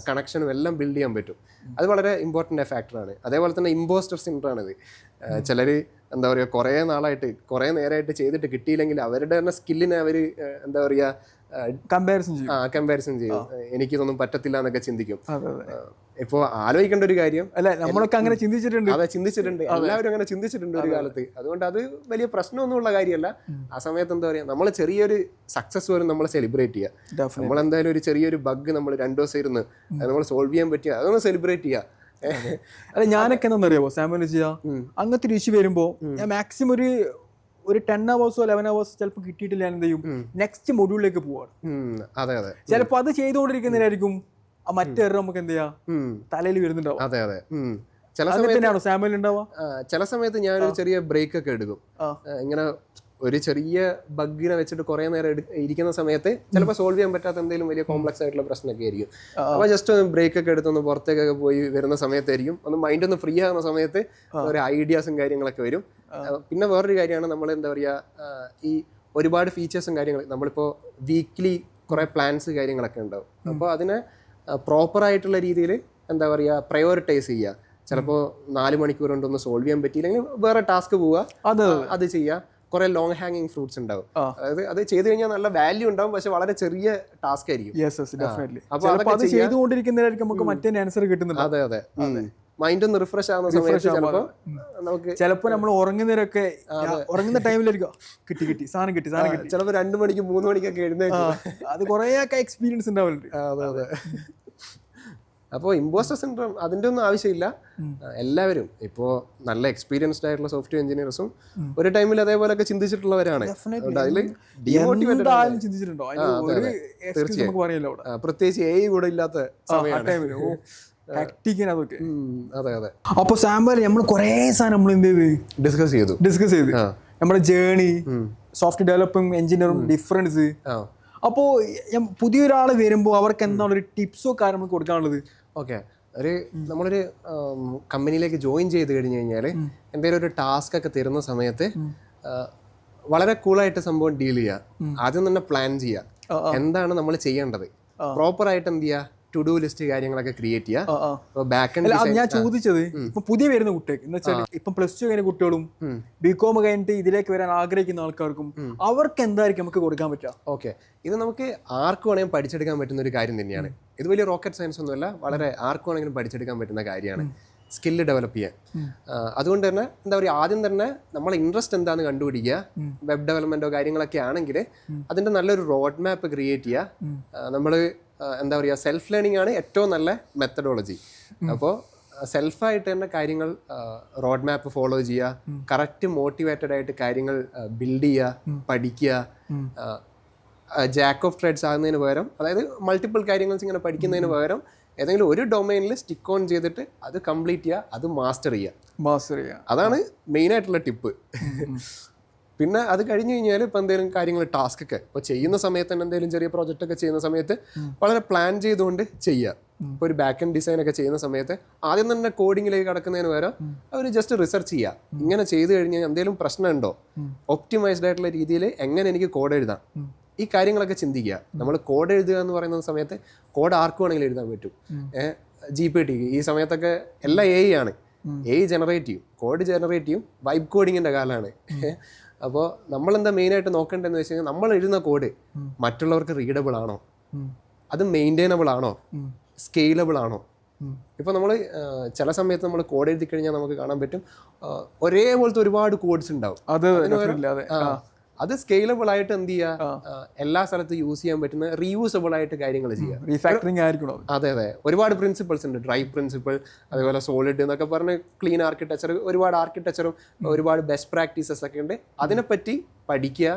കണക്ഷനും എല്ലാം ബിൽഡ് ചെയ്യാൻ പറ്റും. അത് വളരെ ഇമ്പോർട്ടൻ്റ് ഫാക്ടറാണ്. അതേപോലെ തന്നെ ഇമ്പോസ്റ്റർ സിൻഡ്രോമാണിത്. ചിലർ എന്താ പറയുക കുറേ നാളായിട്ട് കുറേ നേരമായിട്ട് ചെയ്തിട്ട് കിട്ടിയില്ലെങ്കിൽ അവരുടെ തന്നെ സ്കില്ലിനെ അവർ എന്താ പറയുക കമ്പാരിസൺ ചെയ്യും. എനിക്കിതൊന്നും പറ്റത്തില്ല എന്നൊക്കെ ചിന്തിക്കും. ഇപ്പോൾ ആലോചിക്കേണ്ട ഒരു കാര്യം അല്ല, നമ്മളൊക്കെ അങ്ങനെ ചിന്തിച്ചിട്ടുണ്ട്. അതെ, ചിന്തിച്ചിട്ടുണ്ട്, എല്ലാവരും അങ്ങനെ ചിന്തിച്ചിട്ടുണ്ട് ഒരു കാലത്ത്. അതുകൊണ്ട് അത് വലിയ പ്രശ്നമൊന്നുമുള്ള കാര്യമല്ല. ആ സമയത്ത് എന്താ പറയുക, നമ്മൾ ചെറിയൊരു സക്സസ് വരും നമ്മൾ സെലിബ്രേറ്റ് ചെയ്യുക. നമ്മളെന്തായാലും ഒരു ചെറിയൊരു ബഗ് നമ്മൾ 2 ദിവസം ഇരുന്ന് അത് നമ്മൾ സോൾവ് ചെയ്യാൻ പറ്റിയ അതൊന്ന് സെലിബ്രേറ്റ് ചെയ്യുക. അല്ല, ഞാനൊക്കെ എന്താണെന്നറിയാമോ സാമുവൽ ചെയ്യാ, അങ്ങനത്തെ ഒരു ഇഷ്യൂ വരുമ്പോൾ ഞാൻ മാക്സിമം ഒരു 10 hours 11 hours ചിലപ്പോൾ കിട്ടിയിട്ടില്ല, ഞാൻ എന്ത് ചെയ്യും, നെക്സ്റ്റ് മൊഡ്യൂളിലേക്ക് പോവാണ്. അതെ അതെ. ചിലപ്പോൾ അത് ചെയ്തുകൊണ്ടിരിക്കുന്നതിനായിരിക്കും ആ മറ്റേ നമുക്ക് എന്ത് ചെയ്യാം തലയിൽ വരുന്നുണ്ടാവും. അതെ അതെ. ചില സമയത്ത് ഞാനൊരു ചെറിയ ബ്രേക്ക് ഒക്കെ എടുക്കും. ഇങ്ങനെ ഒരു ചെറിയ ബഗ്ഗിനെ വെച്ചിട്ട് കുറെ നേരം ഇരിക്കുന്ന സമയത്ത് ചിലപ്പോൾ സോൾവ് ചെയ്യാൻ പറ്റാത്ത എന്തെങ്കിലും വലിയ കോംപ്ലക്സ് ആയിട്ടുള്ള പ്രശ്നമൊക്കെ ആയിരിക്കും. അപ്പോൾ ജസ്റ്റ് ബ്രേക്ക് ഒക്കെ എടുത്തൊന്ന് പുറത്തേക്കൊക്കെ പോയി വരുന്ന സമയത്തായിരിക്കും ഒന്ന് മൈൻഡ് ഒന്ന് ഫ്രീ ആകുന്ന സമയത്ത് ഒരു ഐഡിയാസും കാര്യങ്ങളൊക്കെ വരും. പിന്നെ വേറൊരു കാര്യമാണ്, നമ്മൾ എന്താ പറയുക ഈ ഒരുപാട് ഫീച്ചേഴ്സും കാര്യങ്ങളും നമ്മളിപ്പോൾ വീക്ക്ലി കുറേ പ്ലാൻസ് കാര്യങ്ങളൊക്കെ ഉണ്ടാവും. അപ്പോൾ അതിനെ പ്രോപ്പറായിട്ടുള്ള രീതിയിൽ എന്താ പറയുക പ്രയോറിറ്റൈസ് ചെയ്യുക. ചിലപ്പോൾ 4 മണിക്കൂർ കൊണ്ടൊന്ന് സോൾവ് ചെയ്യാൻ പറ്റിയില്ലെങ്കിൽ വേറെ ടാസ്ക് പോവുക, അത് ചെയ്യുക. കുറെ ലോങ് ഹാങ്ങിങ് ഫ്രൂട്ട്സ് ഉണ്ടാവും. അതായത് അത് ചെയ്ത് കഴിഞ്ഞാൽ നല്ല വാല്യൂ ഉണ്ടാവും, പക്ഷെ വളരെ ചെറിയ ടാസ്ക് ആയിരിക്കും. അപ്പോൾ ചെയ്തുകൊണ്ടിരിക്കുന്നതായിരിക്കും നമുക്ക് മറ്റേ ആൻസർ കിട്ടുന്നത്. അതെ അതെ. മൈൻഡ് ഒന്ന് റിഫ്രഷ് ആവുന്ന സമയത്ത് ചിലപ്പോൾ നമ്മൾ ഉറങ്ങുന്നവരൊക്കെ ഉറങ്ങുന്ന ടൈമിലായിരിക്കും കിട്ടി സാധനം കിട്ടി. ചിലപ്പോൾ 2 മണിക്ക് 3 മണിക്കൊക്കെ എഴുന്നേൽക്കും. അത് കുറേയൊക്കെ എക്സ്പീരിയൻസ് ഉണ്ടാവുന്നുണ്ട്. അതെ അതെ. അപ്പോൾ ഇമ്പോസ്റ്റർ സിൻഡ്രോം അതിൻ്റെ ഒന്നും ആവശ്യമില്ല. എല്ലാവരും ഇപ്പോൾ നല്ല എക്സ്പീരിയൻസ്ഡ് ആയിട്ടുള്ള സോഫ്റ്റ്വെയർ എഞ്ചിനീയേഴ്സും ഒരു ടൈമിൽ അതേപോലെയൊക്കെ ചിന്തിച്ചിട്ടുള്ളവരാണ്. പ്രത്യേകിച്ച് AI കൂടെ ഇല്ലാത്ത സമയമാണ്. അതെ അതെ. അപ്പോൾ സാമ്പിൾ നമ്മൾ കുറേ സാധനം നമ്മൾ എന്ത് ചെയ്ത് ഡിസ്കസ് ചെയ്തു നമ്മുടെ ജേണി, സോഫ്റ്റ്വെയർ ഡെവലപ്പിംഗ് എഞ്ചിനീയറും ഡിഫറൻസ്. അപ്പോൾ പുതിയൊരാൾ വരുമ്പോൾ അവർക്ക് എന്താണ് ഒരു ടിപ്സോ കാര്യം നമുക്ക് കൊടുക്കാനുള്ളത്? ഓക്കെ, നമ്മളൊരു കമ്പനിയിലേക്ക് ജോയിൻ ചെയ്ത് കഴിഞ്ഞ് കഴിഞ്ഞാൽ എന്തെങ്കിലും ഒരു ടാസ്ക് ഒക്കെ തരുന്ന സമയത്ത് വളരെ കൂളായിട്ട് സംഭവം ഡീൽ ചെയ്യുക. ആദ്യം തന്നെ പ്ലാൻ ചെയ്യുക എന്താണ് നമ്മൾ ചെയ്യേണ്ടത്. പ്രോപ്പറായിട്ട് എന്ത് ചെയ്യുക, ടു ഡു ലിസ്റ്റ് കാര്യങ്ങളൊക്കെ ക്രിയേറ്റ് ചെയ്യുക. ബാക്ക് അല്ല അത് ഞാൻ ചോദിച്ചത് ഇപ്പൊ പുതിയ വരുന്ന കുട്ടികൾക്ക് എന്ന് വെച്ചാൽ ഇപ്പം പ്ലസ് ടു കഴിഞ്ഞ കുട്ടികളും ബികോം കഴിഞ്ഞിട്ട് ഇതിലേക്ക് വരാൻ ആഗ്രഹിക്കുന്ന ആൾക്കാർക്കും അവർക്ക് എന്തായിരിക്കും നമുക്ക് കൊടുക്കാൻ പറ്റുക? ഓക്കെ, ഇത് നമുക്ക് ആർക്ക് വേണമെങ്കിലും പഠിച്ചെടുക്കാൻ പറ്റുന്ന ഒരു കാര്യം തന്നെയാണ്. ഇത് വലിയ റോക്കറ്റ് സയൻസ് ഒന്നുമല്ല, വളരെ ആർക്ക് വേണമെങ്കിലും പഠിച്ചെടുക്കാൻ പറ്റുന്ന കാര്യമാണ് സ്കില്ല് ഡെവലപ്പ് ചെയ്യാൻ. അതുകൊണ്ട് തന്നെ എന്താ പറയുക, ആദ്യം തന്നെ നമ്മളെ ഇൻട്രസ്റ്റ് എന്താണെന്ന് കണ്ടുപിടിക്കുക. വെബ് ഡെവലപ്മെന്റോ കാര്യങ്ങളൊക്കെ ആണെങ്കിൽ അതിന്റെ നല്ലൊരു റോഡ് മാപ്പ് ക്രിയേറ്റ് ചെയ്യുക. നമ്മൾ എന്താ പറയുക, സെൽഫ് ലേണിംഗ് ആണ് ഏറ്റവും നല്ല മെത്തഡോളജി. അപ്പോൾ സെൽഫായിട്ട് തന്നെ കാര്യങ്ങൾ റോഡ് മാപ്പ് ഫോളോ ചെയ്യുക, കറക്റ്റ് മോട്ടിവേറ്റഡ് ആയിട്ട് കാര്യങ്ങൾ ബിൽഡ് ചെയ്യുക, പഠിക്കുക. ജാക്ക് ഓഫ് ട്രേഡ്സ് ആകുന്നതിന് പകരം, അതായത് മൾട്ടിപ്പിൾ കാര്യങ്ങൾ ഇങ്ങനെ പഠിക്കുന്നതിന് പകരം ഏതെങ്കിലും ഒരു ഡൊമൈനിൽ സ്റ്റിക്ക് ഓൺ ചെയ്തിട്ട് അത് കംപ്ലീറ്റ് ചെയ്യുക, അത് മാസ്റ്റർ ചെയ്യുക. അതാണ് മെയിനായിട്ടുള്ള ടിപ്പ്. പിന്നെ അത് കഴിഞ്ഞ് കഴിഞ്ഞാൽ ഇപ്പോൾ എന്തെങ്കിലും കാര്യങ്ങൾ ടാസ്ക് ഒക്കെ ഇപ്പോൾ ചെയ്യുന്ന സമയത്ത് തന്നെ എന്തെങ്കിലും ചെറിയ പ്രോജക്റ്റ് ഒക്കെ ചെയ്യുന്ന സമയത്ത് വളരെ പ്ലാൻ ചെയ്തുകൊണ്ട് ചെയ്യുക. ഇപ്പോൾ ഒരു ബാക്ക് എൻഡ് ഡിസൈൻ ഒക്കെ ചെയ്യുന്ന സമയത്ത് ആദ്യം തന്നെ കോഡിങ്ങിലേക്ക് കടക്കുന്നതിന് പകരം അവർ ജസ്റ്റ് റിസർച്ച് ചെയ്യുക. ഇങ്ങനെ ചെയ്ത് കഴിഞ്ഞാൽ എന്തെങ്കിലും പ്രശ്നമുണ്ടോ, ഒപ്റ്റിമൈസ്ഡ് ആയിട്ടുള്ള രീതിയിൽ എങ്ങനെ എനിക്ക് കോഡ് എഴുതാം, ഈ കാര്യങ്ങളൊക്കെ ചിന്തിക്കുക. നമ്മൾ കോഡ് എഴുതുക എന്ന് പറയുന്ന സമയത്ത് കോഡ് ആർക്ക് വേണമെങ്കിലും എഴുതാൻ പറ്റും. GPT ഈ സമയത്തൊക്കെ എല്ലാം AI ആണ്. AI ജനറേറ്റ് ചെയ്യും, കോഡ് ജനറേറ്റ് ചെയ്യും. വൈബ് കോഡിങ്ങിൻ്റെ കാലമാണ്. അപ്പോൾ നമ്മളെന്താ മെയിനായിട്ട് നോക്കേണ്ടതെന്ന് വെച്ച് കഴിഞ്ഞാൽ നമ്മൾ എഴുതുന്ന കോഡ് മറ്റുള്ളവർക്ക് റീഡബിൾ ആണോ, അത് മെയിൻറ്റെയിനബിൾ ആണോ, സ്കെയിലബിൾ ആണോ. ഇപ്പോൾ നമ്മൾ ചില സമയത്ത് നമ്മൾ കോഡ് എഴുതി കഴിഞ്ഞാൽ നമുക്ക് കാണാൻ പറ്റും ഒരേപോലത്തെ ഒരുപാട് കോഡ്സ് ഉണ്ടാവും. അത് സ്കെയിലബിൾ ആയിട്ട് എന്ത് ചെയ്യുക, എല്ലാ സ്ഥലത്തും യൂസ് ചെയ്യാൻ പറ്റുന്ന റീയൂസബിൾ ആയിട്ട് കാര്യങ്ങൾ ചെയ്യുക. റീഫാക്ടറിംഗ് ആയിരിക്കണം. അതെ, ഒരുപാട് പ്രിൻസിപ്പിൾസ് ഉണ്ട്. ഡ്രൈവ് പ്രിൻസിപ്പിൾ, അതേപോലെ സോളിഡ് എന്നൊക്കെ പറഞ്ഞ് ക്ലീൻ ആർക്കിടെക്ചർ, ഒരുപാട് ആർക്കിടെക്ചറും ഒരുപാട് ബെസ്റ്റ് പ്രാക്ടീസസ് ഒക്കെ ഉണ്ട്. അതിനെപ്പറ്റി പഠിക്കുക.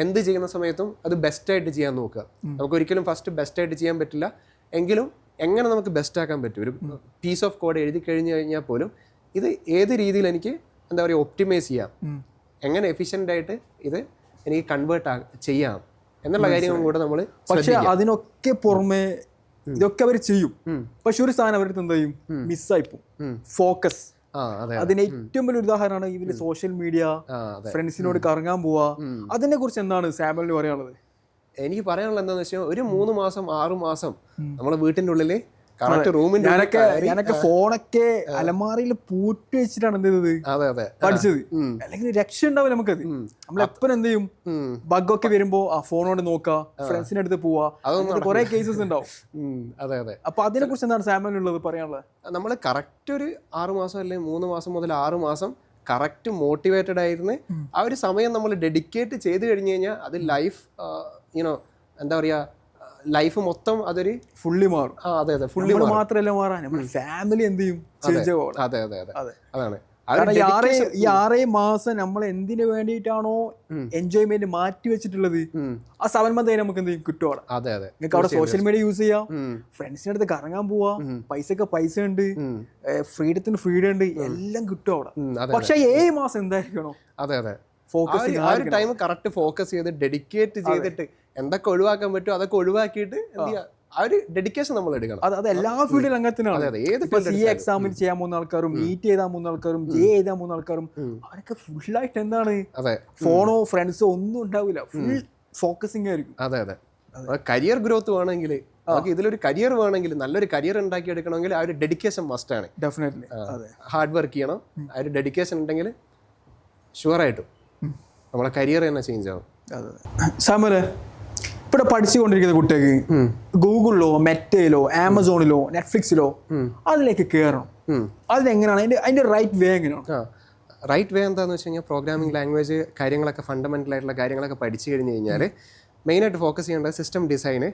എന്ത് ചെയ്യുന്ന സമയത്തും അത് ബെസ്റ്റായിട്ട് ചെയ്യാൻ നോക്കുക. നമുക്ക് ഒരിക്കലും ഫസ്റ്റ് ബെസ്റ്റായിട്ട് ചെയ്യാൻ പറ്റില്ല, എങ്കിലും എങ്ങനെ നമുക്ക് ബെസ്റ്റ് ആക്കാൻ പറ്റും. ഒരു പീസ് ഓഫ് കോഡ് എഴുതി കഴിഞ്ഞ് കഴിഞ്ഞാൽ പോലും ഇത് ഏത് രീതിയിൽ എനിക്ക് എന്താ പറയുക ഒപ്റ്റിമൈസ് ചെയ്യാം, എങ്ങനെ എഫിഷ്യൻ്റ് ആയിട്ട് ഇത് എനിക്ക് കൺവേർട്ട് ചെയ്യാം എന്നുള്ള കാര്യങ്ങളും കൂടെ നമ്മൾ. പക്ഷെ അതിനൊക്കെ പുറമെ ഇതൊക്കെ അവർ ചെയ്യും, പക്ഷെ ഒരു സാധനം അവരുടെ എന്ത് ചെയ്യും, മിസ്സായിപ്പോ ഫോക്കസ്. അതിന് ഏറ്റവും വലിയ ഉദാഹരണമാണ് ഇതിൽ സോഷ്യൽ മീഡിയ, ഫ്രണ്ട്സിനോട് കറങ്ങാൻ പോവാ. അതിനെ കുറിച്ച് എന്താണ് സാമുവലിന് പറയാനുള്ളത്? എനിക്ക് പറയാനുള്ളത് എന്താണെന്ന് വെച്ചാൽ ഒരു 3 മാസം 6 മാസം നമ്മളെ വീട്ടിൻ്റെ ഉള്ളിൽ ഞാനൊക്കെ ഫോണൊക്കെ അലമാറയിൽ പൂട്ടി വെച്ചിട്ടാണ് എന്ത് ചെയ്തത് പഠിച്ചത്. അല്ലെങ്കിൽ രക്ഷ ഉണ്ടാവില്ല നമുക്കത്. നമ്മളെപ്പോഴും എന്ത് ചെയ്യും, ബഗ്ഗൊക്കെ വരുമ്പോ ആ ഫോണോട് നോക്കുക, ഫ്രണ്ട്സിന്റെ അടുത്ത് പോവാ, കുറെ കേസസ് ഉണ്ടാവും. അപ്പൊ അതിനെ കുറിച്ച് എന്താണ് സാമുവലിനുള്ളത് പറയാനുള്ളത്? നമ്മൾ കറക്റ്റ് ഒരു 6 മാസം അല്ലെങ്കിൽ 3 മാസം മുതൽ 6 മാസം കറക്റ്റ് മോട്ടിവേറ്റഡ് ആയിരുന്നു ആ ഒരു സമയം നമ്മൾ ഡെഡിക്കേറ്റ് ചെയ്ത് കഴിഞ്ഞ് കഴിഞ്ഞാൽ അത് ലൈഫ് യുനോ എന്താ പറയുക, ലൈഫ് മൊത്തം അതൊരു ഫുള്ളി മാറും. ഫുള്ളി മാത്രമല്ല മാറാൻ നമ്മുടെ ഫാമിലി എന്ത് ചെയ്യും, അതാണ്. ഈ 6 മാസം നമ്മൾ എന്തിനു വേണ്ടിയിട്ടാണോ എൻജോയ്മെന്റ് മാറ്റി വെച്ചിട്ടുള്ളത്, ആ 7 മന്ത് നമുക്ക് എന്ത് ചെയ്യും കിട്ടും. നിങ്ങൾക്ക് അവിടെ സോഷ്യൽ മീഡിയ യൂസ് ചെയ്യാം, ഫ്രണ്ട്സിന്റെ അടുത്ത് കറങ്ങാൻ പോവാ, പൈസ ഉണ്ട്, ഫ്രീഡത്തിന് ഫ്രീഡം ഉണ്ട്, എല്ലാം കിട്ടും അവിടെ. പക്ഷെ 7 മാസം എന്തായിരിക്കണോ ഫോക്കസ് ചെയ്ത് ഡെഡിക്കേറ്റ് ചെയ്തിട്ട് എന്തൊക്കെ ഒഴിവാക്കാൻ പറ്റുമോ അതൊക്കെ ഒഴിവാക്കിയിട്ട് എന്ത് ചെയ്യുക, ആ ഒരു ഡെഡിക്കേഷൻ നമ്മൾ എടുക്കണം. അത് എല്ലാ ഫീൽഡിലും അങ്ങനത്തിനാണ്. CA എക്സാമിന് ചെയ്യാൻ പോകുന്ന ആൾക്കാരും, നീറ്റ് എഴുതാൻ പോകുന്ന ആൾക്കാരും, JEE എഴുതാൻ പോകുന്ന ആൾക്കാരും, അവരൊക്കെ ഫുള്ളായിട്ട് എന്താണ്, ഫോണോ ഫ്രണ്ട്സോ ഒന്നും ഉണ്ടാവില്ല, ഫുൾ ഫോക്കസിങ് ആയിരിക്കും. കരിയർ ഗ്രോത്ത് വേണമെങ്കിൽ, നമുക്ക് ഇതിലൊരു കരിയർ വേണമെങ്കിൽ, നല്ലൊരു കരിയർ ഉണ്ടാക്കി എടുക്കണമെങ്കിൽ ആ ഒരു ഡെഡിക്കേഷൻ മസ്റ്റ് ആണ്. ഡെഫിനറ്റ്ലി ഹാർഡ് വർക്ക് ചെയ്യണം. ആ ഒരു ഡെഡിക്കേഷൻ ഉണ്ടെങ്കിൽ ഷുവറായിട്ടും നമ്മളെ കരിയർ തന്നെ ചേഞ്ച് ആവും. സാമുവലെ, ഇവിടെ പഠിച്ചുകൊണ്ടിരിക്കുന്ന കുട്ടികൾക്ക് ഗൂഗിളിലോ മെറ്റയിലോ ആമസോണിലോ നെറ്റ്ഫ്ലിക്സിലോ അതിലേക്ക് കയറണം. അതിനെങ്ങനെയാണ് അതിന്റെ റൈറ്റ് വേ എങ്ങനെയാണ്? റൈറ്റ് വേ എന്താണെന്ന് വെച്ച് കഴിഞ്ഞാൽ പ്രോഗ്രാമിംഗ് ലാംഗ്വേജ് കാര്യങ്ങളൊക്കെ ഫണ്ടമെൻ്റൽ ആയിട്ടുള്ള കാര്യങ്ങളൊക്കെ പഠിച്ചു കഴിഞ്ഞ് കഴിഞ്ഞാൽ മെയിനായിട്ട് ഫോക്കസ് ചെയ്യേണ്ടത് സിസ്റ്റം ഡിസൈന്.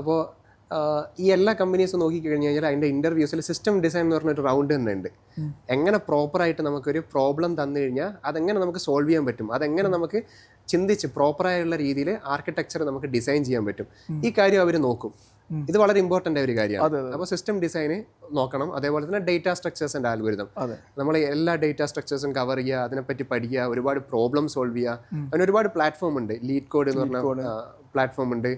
അപ്പോൾ ഈ എല്ലാ കമ്പനീസും നോക്കിക്കഴിഞ്ഞ് കഴിഞ്ഞാൽ അതിൻ്റെ ഇൻ്റർവ്യൂസിൽ സിസ്റ്റം ഡിസൈൻ എന്ന് പറഞ്ഞൊരു റൗണ്ട് തന്നെ ഉണ്ട്. എങ്ങനെ പ്രോപ്പറായിട്ട് നമുക്കൊരു പ്രോബ്ലം തന്നു കഴിഞ്ഞാൽ അതെങ്ങനെ നമുക്ക് സോൾവ് ചെയ്യാൻ പറ്റും, അതെങ്ങനെ നമുക്ക് ചിന്തിച്ച് പ്രോപ്പറായുള്ള രീതിയിൽ ആർക്കിടെക്ചർ നമുക്ക് ഡിസൈൻ ചെയ്യാൻ പറ്റും, ഈ കാര്യം അവർ നോക്കും. ഇത് വളരെ ഇമ്പോർട്ടൻ്റ് ആയ ഒരു കാര്യമാണ്. അപ്പോൾ സിസ്റ്റം ഡിസൈന് നോക്കണം. അതേപോലെ തന്നെ ഡേറ്റ സ്ട്രക്ചേഴ്സ് ആൻഡ് ആൽഗോരിതം, നമ്മൾ എല്ലാ ഡേറ്റ സ്ട്രക്ചേഴ്സും കവർ ചെയ്യുക, അതിനെപ്പറ്റി പഠിക്കുക, ഒരുപാട് പ്രോബ്ലം സോൾവ് ചെയ്യുക. അതിന് ഒരുപാട് പ്ലാറ്റ്ഫോം ഉണ്ട്. ലീഡ് കോഡ് എന്ന് പറഞ്ഞ പ്ലാറ്റ്ഫോം ഉണ്ട്,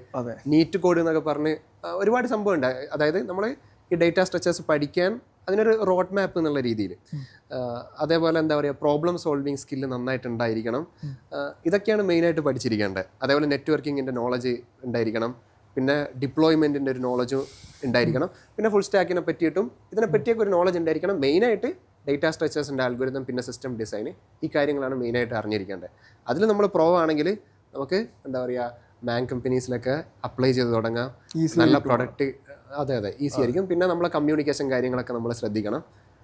നീറ്റ് കോഡ് എന്നൊക്കെ പറഞ്ഞ് ഒരുപാട് സംഭവം ഉണ്ട്. അതായത് നമ്മൾ ഈ ഡേറ്റ സ്ട്രക്ചേഴ്സ് പഠിക്കാൻ അതിനൊരു റോഡ് മാപ്പ് എന്നുള്ള രീതിയിൽ. അതേപോലെ എന്താ പറയുക, പ്രോബ്ലം സോൾവിങ് സ്കില്ല് നന്നായിട്ട് ഉണ്ടായിരിക്കണം. ഇതൊക്കെയാണ് മെയിനായിട്ട് പഠിച്ചിരിക്കേണ്ടത്. അതേപോലെ നെറ്റ്വർക്കിങ്ങിൻ്റെ നോളജ് ഉണ്ടായിരിക്കണം, പിന്നെ ഡിപ്ലോയ്മെൻറ്റിൻ്റെ ഒരു നോളജും ഉണ്ടായിരിക്കണം, പിന്നെ ഫുൾ സ്റ്റാക്കിനെ പറ്റിയിട്ടും ഇതിനെ പറ്റിയൊക്കെ ഒരു നോളജ് ഉണ്ടായിരിക്കണം. മെയിനായിട്ട് ഡേറ്റാ സ്ട്രക്ചേഴ്സിൻ്റെ അൽഗോരിതം, പിന്നെ സിസ്റ്റം ഡിസൈൻ, ഈ കാര്യങ്ങളാണ് മെയിനായിട്ട് അറിഞ്ഞിരിക്കേണ്ടത്. അതിൽ നമ്മൾ പ്രോ ആണെങ്കിൽ നമുക്ക് എന്താ പറയുക, ബാങ്ക് കമ്പനീസിലൊക്കെ അപ്ലൈ ചെയ്ത് തുടങ്ങാം. നല്ല പ്രൊഡക്റ്റ്, അതെ ഈസി ആയിരിക്കും. പിന്നെ നമ്മളെ കമ്മ്യൂണിക്കേഷൻ കാര്യങ്ങളൊക്കെ നമ്മൾ ശ്രദ്ധിക്കണം.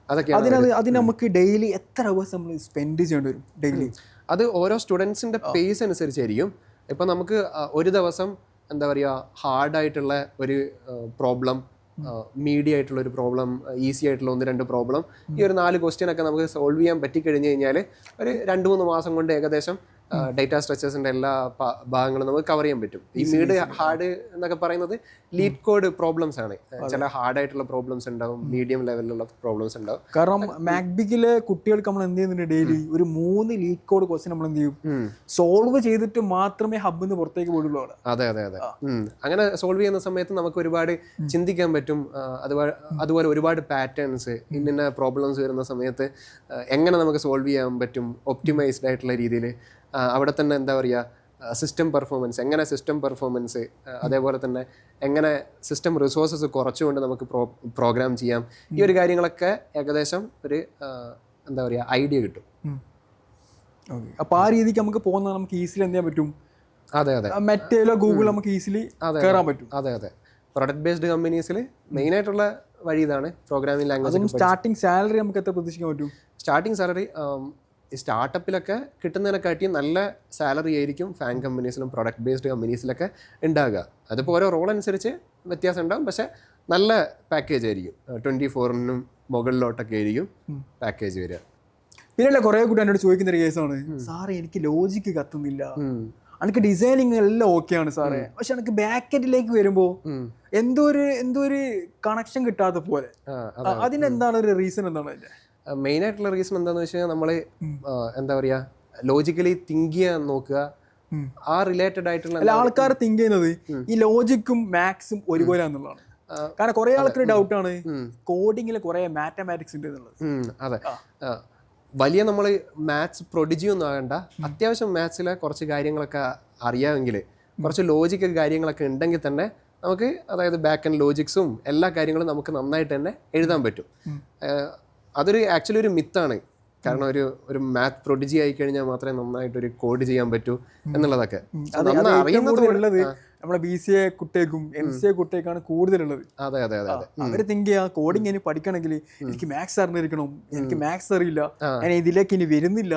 അതൊക്കെയാണ്. അതിന് നമുക്ക് ഡെയിലി എത്ര അവേഴ്സ് നമ്മൾ സ്പെൻഡ് ചെയ്യേണ്ടി വരും ഡെയിലി? അത് ഓരോ സ്റ്റുഡൻസിൻ്റെ പേസ് അനുസരിച്ചായിരിക്കും. ഇപ്പം നമുക്ക് ഒരു ദിവസം എന്താ പറയുക, ഹാർഡായിട്ടുള്ള ഒരു പ്രോബ്ലം, മീഡിയം ആയിട്ടുള്ള ഒരു പ്രോബ്ലം, ഈസി ആയിട്ടുള്ള 1-2 പ്രോബ്ലം, ഈ ഒരു 4 ക്വസ്റ്റ്യനൊക്കെ നമുക്ക് സോൾവ് ചെയ്യാൻ പറ്റിക്കഴിഞ്ഞ് കഴിഞ്ഞാൽ ഒരു 2-3 മാസം കൊണ്ട് ഏകദേശം ഡേറ്റാ സ്ട്രക്ചേഴ്സിൻ്റെ എല്ലാ ഭാഗങ്ങളും നമുക്ക് കവർ ചെയ്യാൻ പറ്റും. ഈ ഹാർഡ് എന്നൊക്കെ പറയുന്നത് ലീഡ് കോഡ് പ്രോബ്ലംസ് ആണ്. ചില ഹാർഡായിട്ടുള്ള പ്രോബ്ലംസ് ഉണ്ടാവും, മീഡിയം ലെവലിലുള്ള പ്രോബ്ലംസ് ഉണ്ടാവും. കാരണം മാക്ബിക്കിലെ കുട്ടികൾക്ക് നമ്മൾ എന്ത് ചെയ്യുന്നുണ്ട്, ഡെയിലി ഒരു 3 ലീഡ് കോഡ് ക്വസ്റ്റ്യൻ നമ്മൾ എന്ത് ചെയ്യും, സോൾവ് ചെയ്തിട്ട് മാത്രമേ ഹബ്ബിൽ നിന്ന് പുറത്തേക്ക് പോയിട്ടുള്ളൂ. അതെ. അങ്ങനെ സോൾവ് ചെയ്യുന്ന സമയത്ത് നമുക്ക് ഒരുപാട് ചിന്തിക്കാൻ പറ്റും. അതുപോലെ ഒരുപാട് പാറ്റേൺസ്, ഇന്ന പ്രോബ്ലംസ് വരുന്ന സമയത്ത് എങ്ങനെ നമുക്ക് സോൾവ് ചെയ്യാൻ പറ്റും ഒപ്റ്റിമൈസ്ഡ് ആയിട്ടുള്ള രീതിയിൽ. അവിടെ തന്നെ എന്താ പറയുക, സിസ്റ്റം പെർഫോമൻസ്, അതേപോലെ തന്നെ എങ്ങനെ സിസ്റ്റം റിസോഴ്സസ് കുറച്ചുകൊണ്ട് നമുക്ക് പ്രോഗ്രാം ചെയ്യാം. ഈ ഒരു കാര്യങ്ങളൊക്കെ ഏകദേശം ഒരു എന്താ പറയുക ഐഡിയ കിട്ടും. അപ്പോൾ ആ രീതിക്ക് നമുക്ക് പോകുന്നത് നമുക്ക് ഈസിലി എന്ത് ചെയ്യാൻ പറ്റും? അതെ. മെറ്റയിലോ ഗൂഗിൾ നമുക്ക് ഈസിലി കയറാൻ പറ്റും. അതെ. പ്രൊഡക്റ്റ് ബേസ്ഡ് കമ്പനീസിൽ മെയിനായിട്ടുള്ള വഴി ഇതാണ്. Programming language. സ്റ്റാർട്ടിംഗ് സാലറി നമുക്ക് എത്ര പ്രതീക്ഷിക്കാൻ പറ്റും? സ്റ്റാർട്ടിംഗ് സാലറി സ്റ്റാർട്ടപ്പിലൊക്കെ കിട്ടുന്നതിനെക്കാട്ടി നല്ല സാലറി ആയിരിക്കും ഫാൻ കമ്പനീസിലും പ്രൊഡക്റ്റ് ബേസ്ഡ് കമ്പനീസിലൊക്കെ ഉണ്ടാകുക. അതിപ്പോൾ ഓരോ റോൾ അനുസരിച്ച് വ്യത്യാസം ഉണ്ടാകും. പക്ഷേ നല്ല പാക്കേജ് ആയിരിക്കും. 24-നും മുകളിലോട്ടൊക്കെ ആയിരിക്കും പാക്കേജ് വരിക. പിന്നല്ല കുറേ കൂടി എന്നോട് ചോദിക്കുന്ന ഒരു കേസാണ്, സാറേ എനിക്ക് ലോജിക്ക് കത്തുന്നില്ല, എനിക്ക് ഡിസൈനിങ് എല്ലാം ഓക്കെയാണ് സാറേ, പക്ഷെ എനിക്ക് ബാക്ക് എൻഡിലേക്ക് വരുമ്പോൾ എന്തോ ഒരു കണക്ഷൻ കിട്ടാത്ത പോലെ. അതിനെന്താണ് ഒരു റീസൺ? എന്താണ് അതിൻ്റെ മെയിനായിട്ടുള്ള റീസൺ എന്താണെന്ന് വെച്ച് കഴിഞ്ഞാൽ നമ്മൾ എന്താ പറയുക, ലോജിക്കലി തിങ്ക് ചെയ്യാൻ നോക്കുക. ആ റിലേറ്റഡ് ആയിട്ടുള്ള ആൾക്കാർ തിങ്ക് ചെയ്യുന്നത് ഈ ലോജിക്കും മാത്സും ഒരുപോലെ എന്നുള്ളതാണ്. കാരണം കുറെ ആൾക്കാർ ഡൗട്ടാണ് കോഡിങ്ങിൽ കുറെ മാത്തമാറ്റിക്സ് ഉണ്ട് എന്നുള്ളത്. അതെ, വലിയ നമ്മൾ മാത്സ് പ്രൊഡിജി ഒന്നും ആകണ്ട. അത്യാവശ്യം മാത്സിലെ കുറച്ച് കാര്യങ്ങളൊക്കെ അറിയാമെങ്കിൽ, കുറച്ച് ലോജിക്കൽ കാര്യങ്ങളൊക്കെ ഉണ്ടെങ്കിൽ തന്നെ നമുക്ക്, അതായത് ബാക്ക് ആൻഡ് ലോജിക്സും എല്ലാ കാര്യങ്ങളും നമുക്ക് നന്നായിട്ട് തന്നെ എഴുതാൻ പറ്റും. അതൊരു ആക്ച്വലി ഒരു മിത്താണ്. കാരണം ഒരു മാത്ത് പ്രൊഡിജി ആയി കഴിഞ്ഞാൽ മാത്രമേ നന്നായിട്ടൊരു കോഡ് ചെയ്യാൻ പറ്റൂ എന്നുള്ളതൊക്കെ അറിയുന്നത് നമ്മളെ BCA കുട്ടിയേക്കും MCA കുട്ടിയേക്കാണ് കൂടുതലുള്ളത്. അതെ. അവര് തിങ്ക് ചെയ്യാ കോഡിങ് ഇനി പഠിക്കണമെങ്കിൽ എനിക്ക് മാത്സ് അറിഞ്ഞിരിക്കണം, എനിക്ക് മാത്സ് അറിയില്ല, ഞാൻ ഇതിലേക്ക് ഇനി വരുന്നില്ല.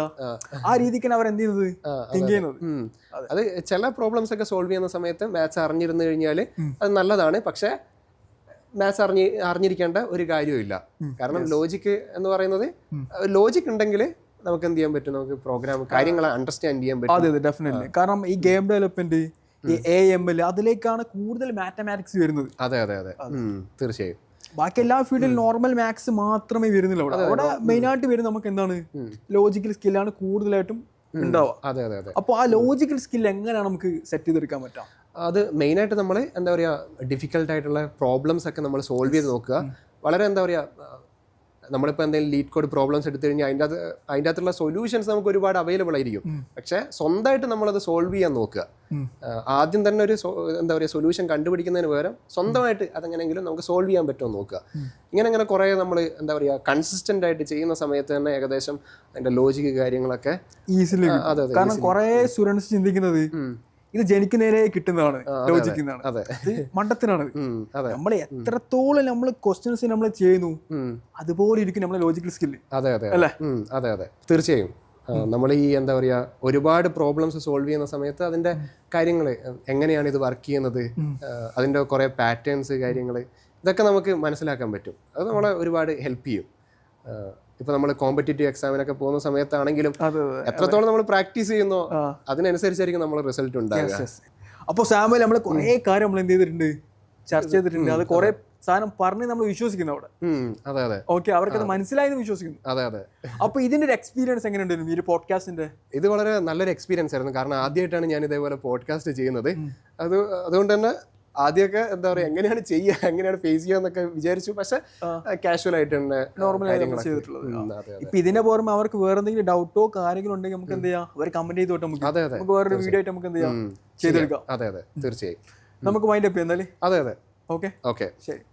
ആ രീതിക്കാണ് അവർ എന്ത് ചെയ്യുന്നത്, തിങ്ക് ചെയ്യുന്നത്. അത് ചില പ്രോബ്ലംസ് ഒക്കെ സോൾവ് ചെയ്യുന്ന സമയത്ത് മാത്സ് അറിഞ്ഞിരുന്നു കഴിഞ്ഞാൽ അത് നല്ലതാണ്. പക്ഷെ മാത്സ് അറിഞ്ഞിരിക്കേണ്ട ഒരു കാര്യമില്ല. കാരണം ലോജിക്ക് എന്ന് പറയുന്നത്, ലോജിക് ഉണ്ടെങ്കിൽ നമുക്ക് എന്ത് ചെയ്യാൻ പറ്റും, നമുക്ക് പ്രോഗ്രാം കാര്യങ്ങൾ അണ്ടർസ്റ്റാൻഡ് ചെയ്യാൻ പറ്റും. അതെ ഡെഫിനറ്റ്ലി. കാരണം ഈ ഗെയിം ഡെവലപ്മെന്റ്, ഈ AML, അതിലേക്കാണ് കൂടുതൽ മാത്തമാറ്റിക്സ് വരുന്നത്. അതെ തീർച്ചയായും. ബാക്കി എല്ലാ ഫീൽഡിൽ നോർമൽ മാത്സ് മാത്രമേ വരുന്നില്ല. അവിടെ മെയിനായിട്ട് വരുന്നത് നമുക്ക് എന്താണ്, ലോജിക്കൽ സ്കില്ലാണ് കൂടുതലായിട്ടും ഉണ്ടാവുക. അതെ. അപ്പോൾ ആ ലോജിക്കൽ സ്കിൽ എങ്ങനെയാണ് നമുക്ക് സെറ്റ് ചെയ്തെടുക്കാൻ പറ്റുക? അത് മെയിനായിട്ട് നമ്മൾ എന്താ പറയുക, ഡിഫിക്കൽട്ടായിട്ടുള്ള പ്രോബ്ലംസ് ഒക്കെ നമ്മൾ സോൾവ് ചെയ്ത് നോക്കുക. വളരെ എന്താ പറയുക, നമ്മളിപ്പോൾ എന്തെങ്കിലും ലീഡ് കോഡ് പ്രോബ്ലംസ് എടുത്തു കഴിഞ്ഞാൽ അതിൻ്റെ അകത്തുള്ള സൊല്യൂഷൻസ് നമുക്ക് ഒരുപാട് അവൈലബിൾ ആയിരിക്കും. പക്ഷേ സ്വന്തമായിട്ട് നമ്മളത് സോൾവ് ചെയ്യാൻ നോക്കുക. ആദ്യം തന്നെ ഒരു എന്താ പറയുക സൊല്യൂഷൻ കണ്ടുപിടിക്കുന്നതിന് പകരം സ്വന്തമായിട്ട് അതെങ്ങനെയെങ്കിലും നമുക്ക് സോൾവ് ചെയ്യാൻ പറ്റുമോ നോക്കുക. ഇങ്ങനെ കുറേ നമ്മൾ എന്താ പറയുക കൺസിസ്റ്റൻ്റ് ആയിട്ട് ചെയ്യുന്ന സമയത്ത് തന്നെ ഏകദേശം അതിൻ്റെ ലോജിക്ക് കാര്യങ്ങളൊക്കെ ഈസിലി. കാരണം കുറേ സ്റ്റുഡൻസ് ചിന്തിക്കുന്നത് ഇത് ജനിക്കുന്നതിനെ കിട്ടുന്നതാണ്, ലോജിക്കുന്നതാണ്. മണ്ടത്തിനാണ്. നമ്മൾ എത്രത്തോളം നമ്മൾ ക്വസ്റ്റ്യൻസ് നമ്മൾ ചെയ്യുന്നു അതുപോലെ ഇരിക്കും നമ്മളെ ലോജിക്കൽ സ്കില്ല്. അതെ തീർച്ചയായും. നമ്മൾ ഈ എന്താ പറയുക ഒരുപാട് പ്രോബ്ലംസ് സോൾവ് ചെയ്യുന്ന സമയത്ത് അതിൻ്റെ കാര്യങ്ങൾ എങ്ങനെയാണ് ഇത് വർക്ക് ചെയ്യുന്നത്, അതിൻ്റെ കുറേ പാറ്റേൺസ് കാര്യങ്ങൾ ഇതൊക്കെ നമുക്ക് മനസ്സിലാക്കാൻ പറ്റും. അത് നമ്മളെ ഒരുപാട് ഹെൽപ്പ് ചെയ്യും. ഇപ്പൊ നമ്മൾ കോമ്പറ്റേറ്റീവ് എക്സാമിനൊക്കെ പോകുന്ന സമയത്താണെങ്കിലും എത്രത്തോളം നമ്മൾ പ്രാക്ടീസ് ചെയ്യുന്നോ അതിനനുസരിച്ചായിരിക്കും നമ്മൾ റിസൾട്ട് ഉണ്ടാകുക. അപ്പോൾ സാമുവൽ നമ്മൾ കുറേ കാര്യം നമ്മൾ എന്ത് ചെയ്തിട്ടുണ്ട്, ചർച്ച ചെയ്തിട്ടുണ്ട്. അത് കുറെ സാധനം പറഞ്ഞ് നമ്മൾ വിശ്വസിക്കുന്നു അവിടെ. അതെ ഓക്കെ, അവർക്കത് മനസ്സിലായെന്ന് വിശ്വസിക്കുന്നു. അതെ. അപ്പോൾ ഇതിന്റെ ഒരു എക്സ്പീരിയൻസ് എങ്ങനെ ഉണ്ടായിരുന്നു ഈ ഒരു പോഡ്കാസ്റ്റിന്റെ? ഇത് വളരെ നല്ലൊരു എക്സ്പീരിയൻസ് ആയിരുന്നു. കാരണം ആദ്യമായിട്ടാണ് ഞാൻ ഇതേപോലെ പോഡ്കാസ്റ്റ് ചെയ്യുന്നത്. അതുകൊണ്ട് തന്നെ ആദ്യമൊക്കെ എന്താ പറയാ എങ്ങനെയാണ് ചെയ്യുക എങ്ങനെയാണ് ഫേസ് ചെയ്യുക എന്നൊക്കെ വിചാരിച്ചു. പക്ഷെ കാഷ്വൽ ആയിട്ട് തന്നെ ചെയ്തിട്ടുള്ളത്. ഇപ്പൊ ഇതിനെ പുറമെ അവർക്ക് വേറെ എന്തെങ്കിലും ഡൗട്ടോ കാര്യങ്ങളോ ഉണ്ടെങ്കിൽ നമുക്ക് എന്ത് ചെയ്യാം, അവർ കമന്റ് ചെയ്തോട്ടെ, നമുക്ക് വേറൊരു വീഡിയോ ആയിട്ട് നമുക്ക് എന്ത് ചെയ്യാം ചെയ്തെടുക്കാം. അതെ അതെ തീർച്ചയായും നമുക്ക് മൈൻഡ് അപ്പ് ചെയ്യാം. അതെ അതെ ഓക്കെ ഓക്കെ ശരി.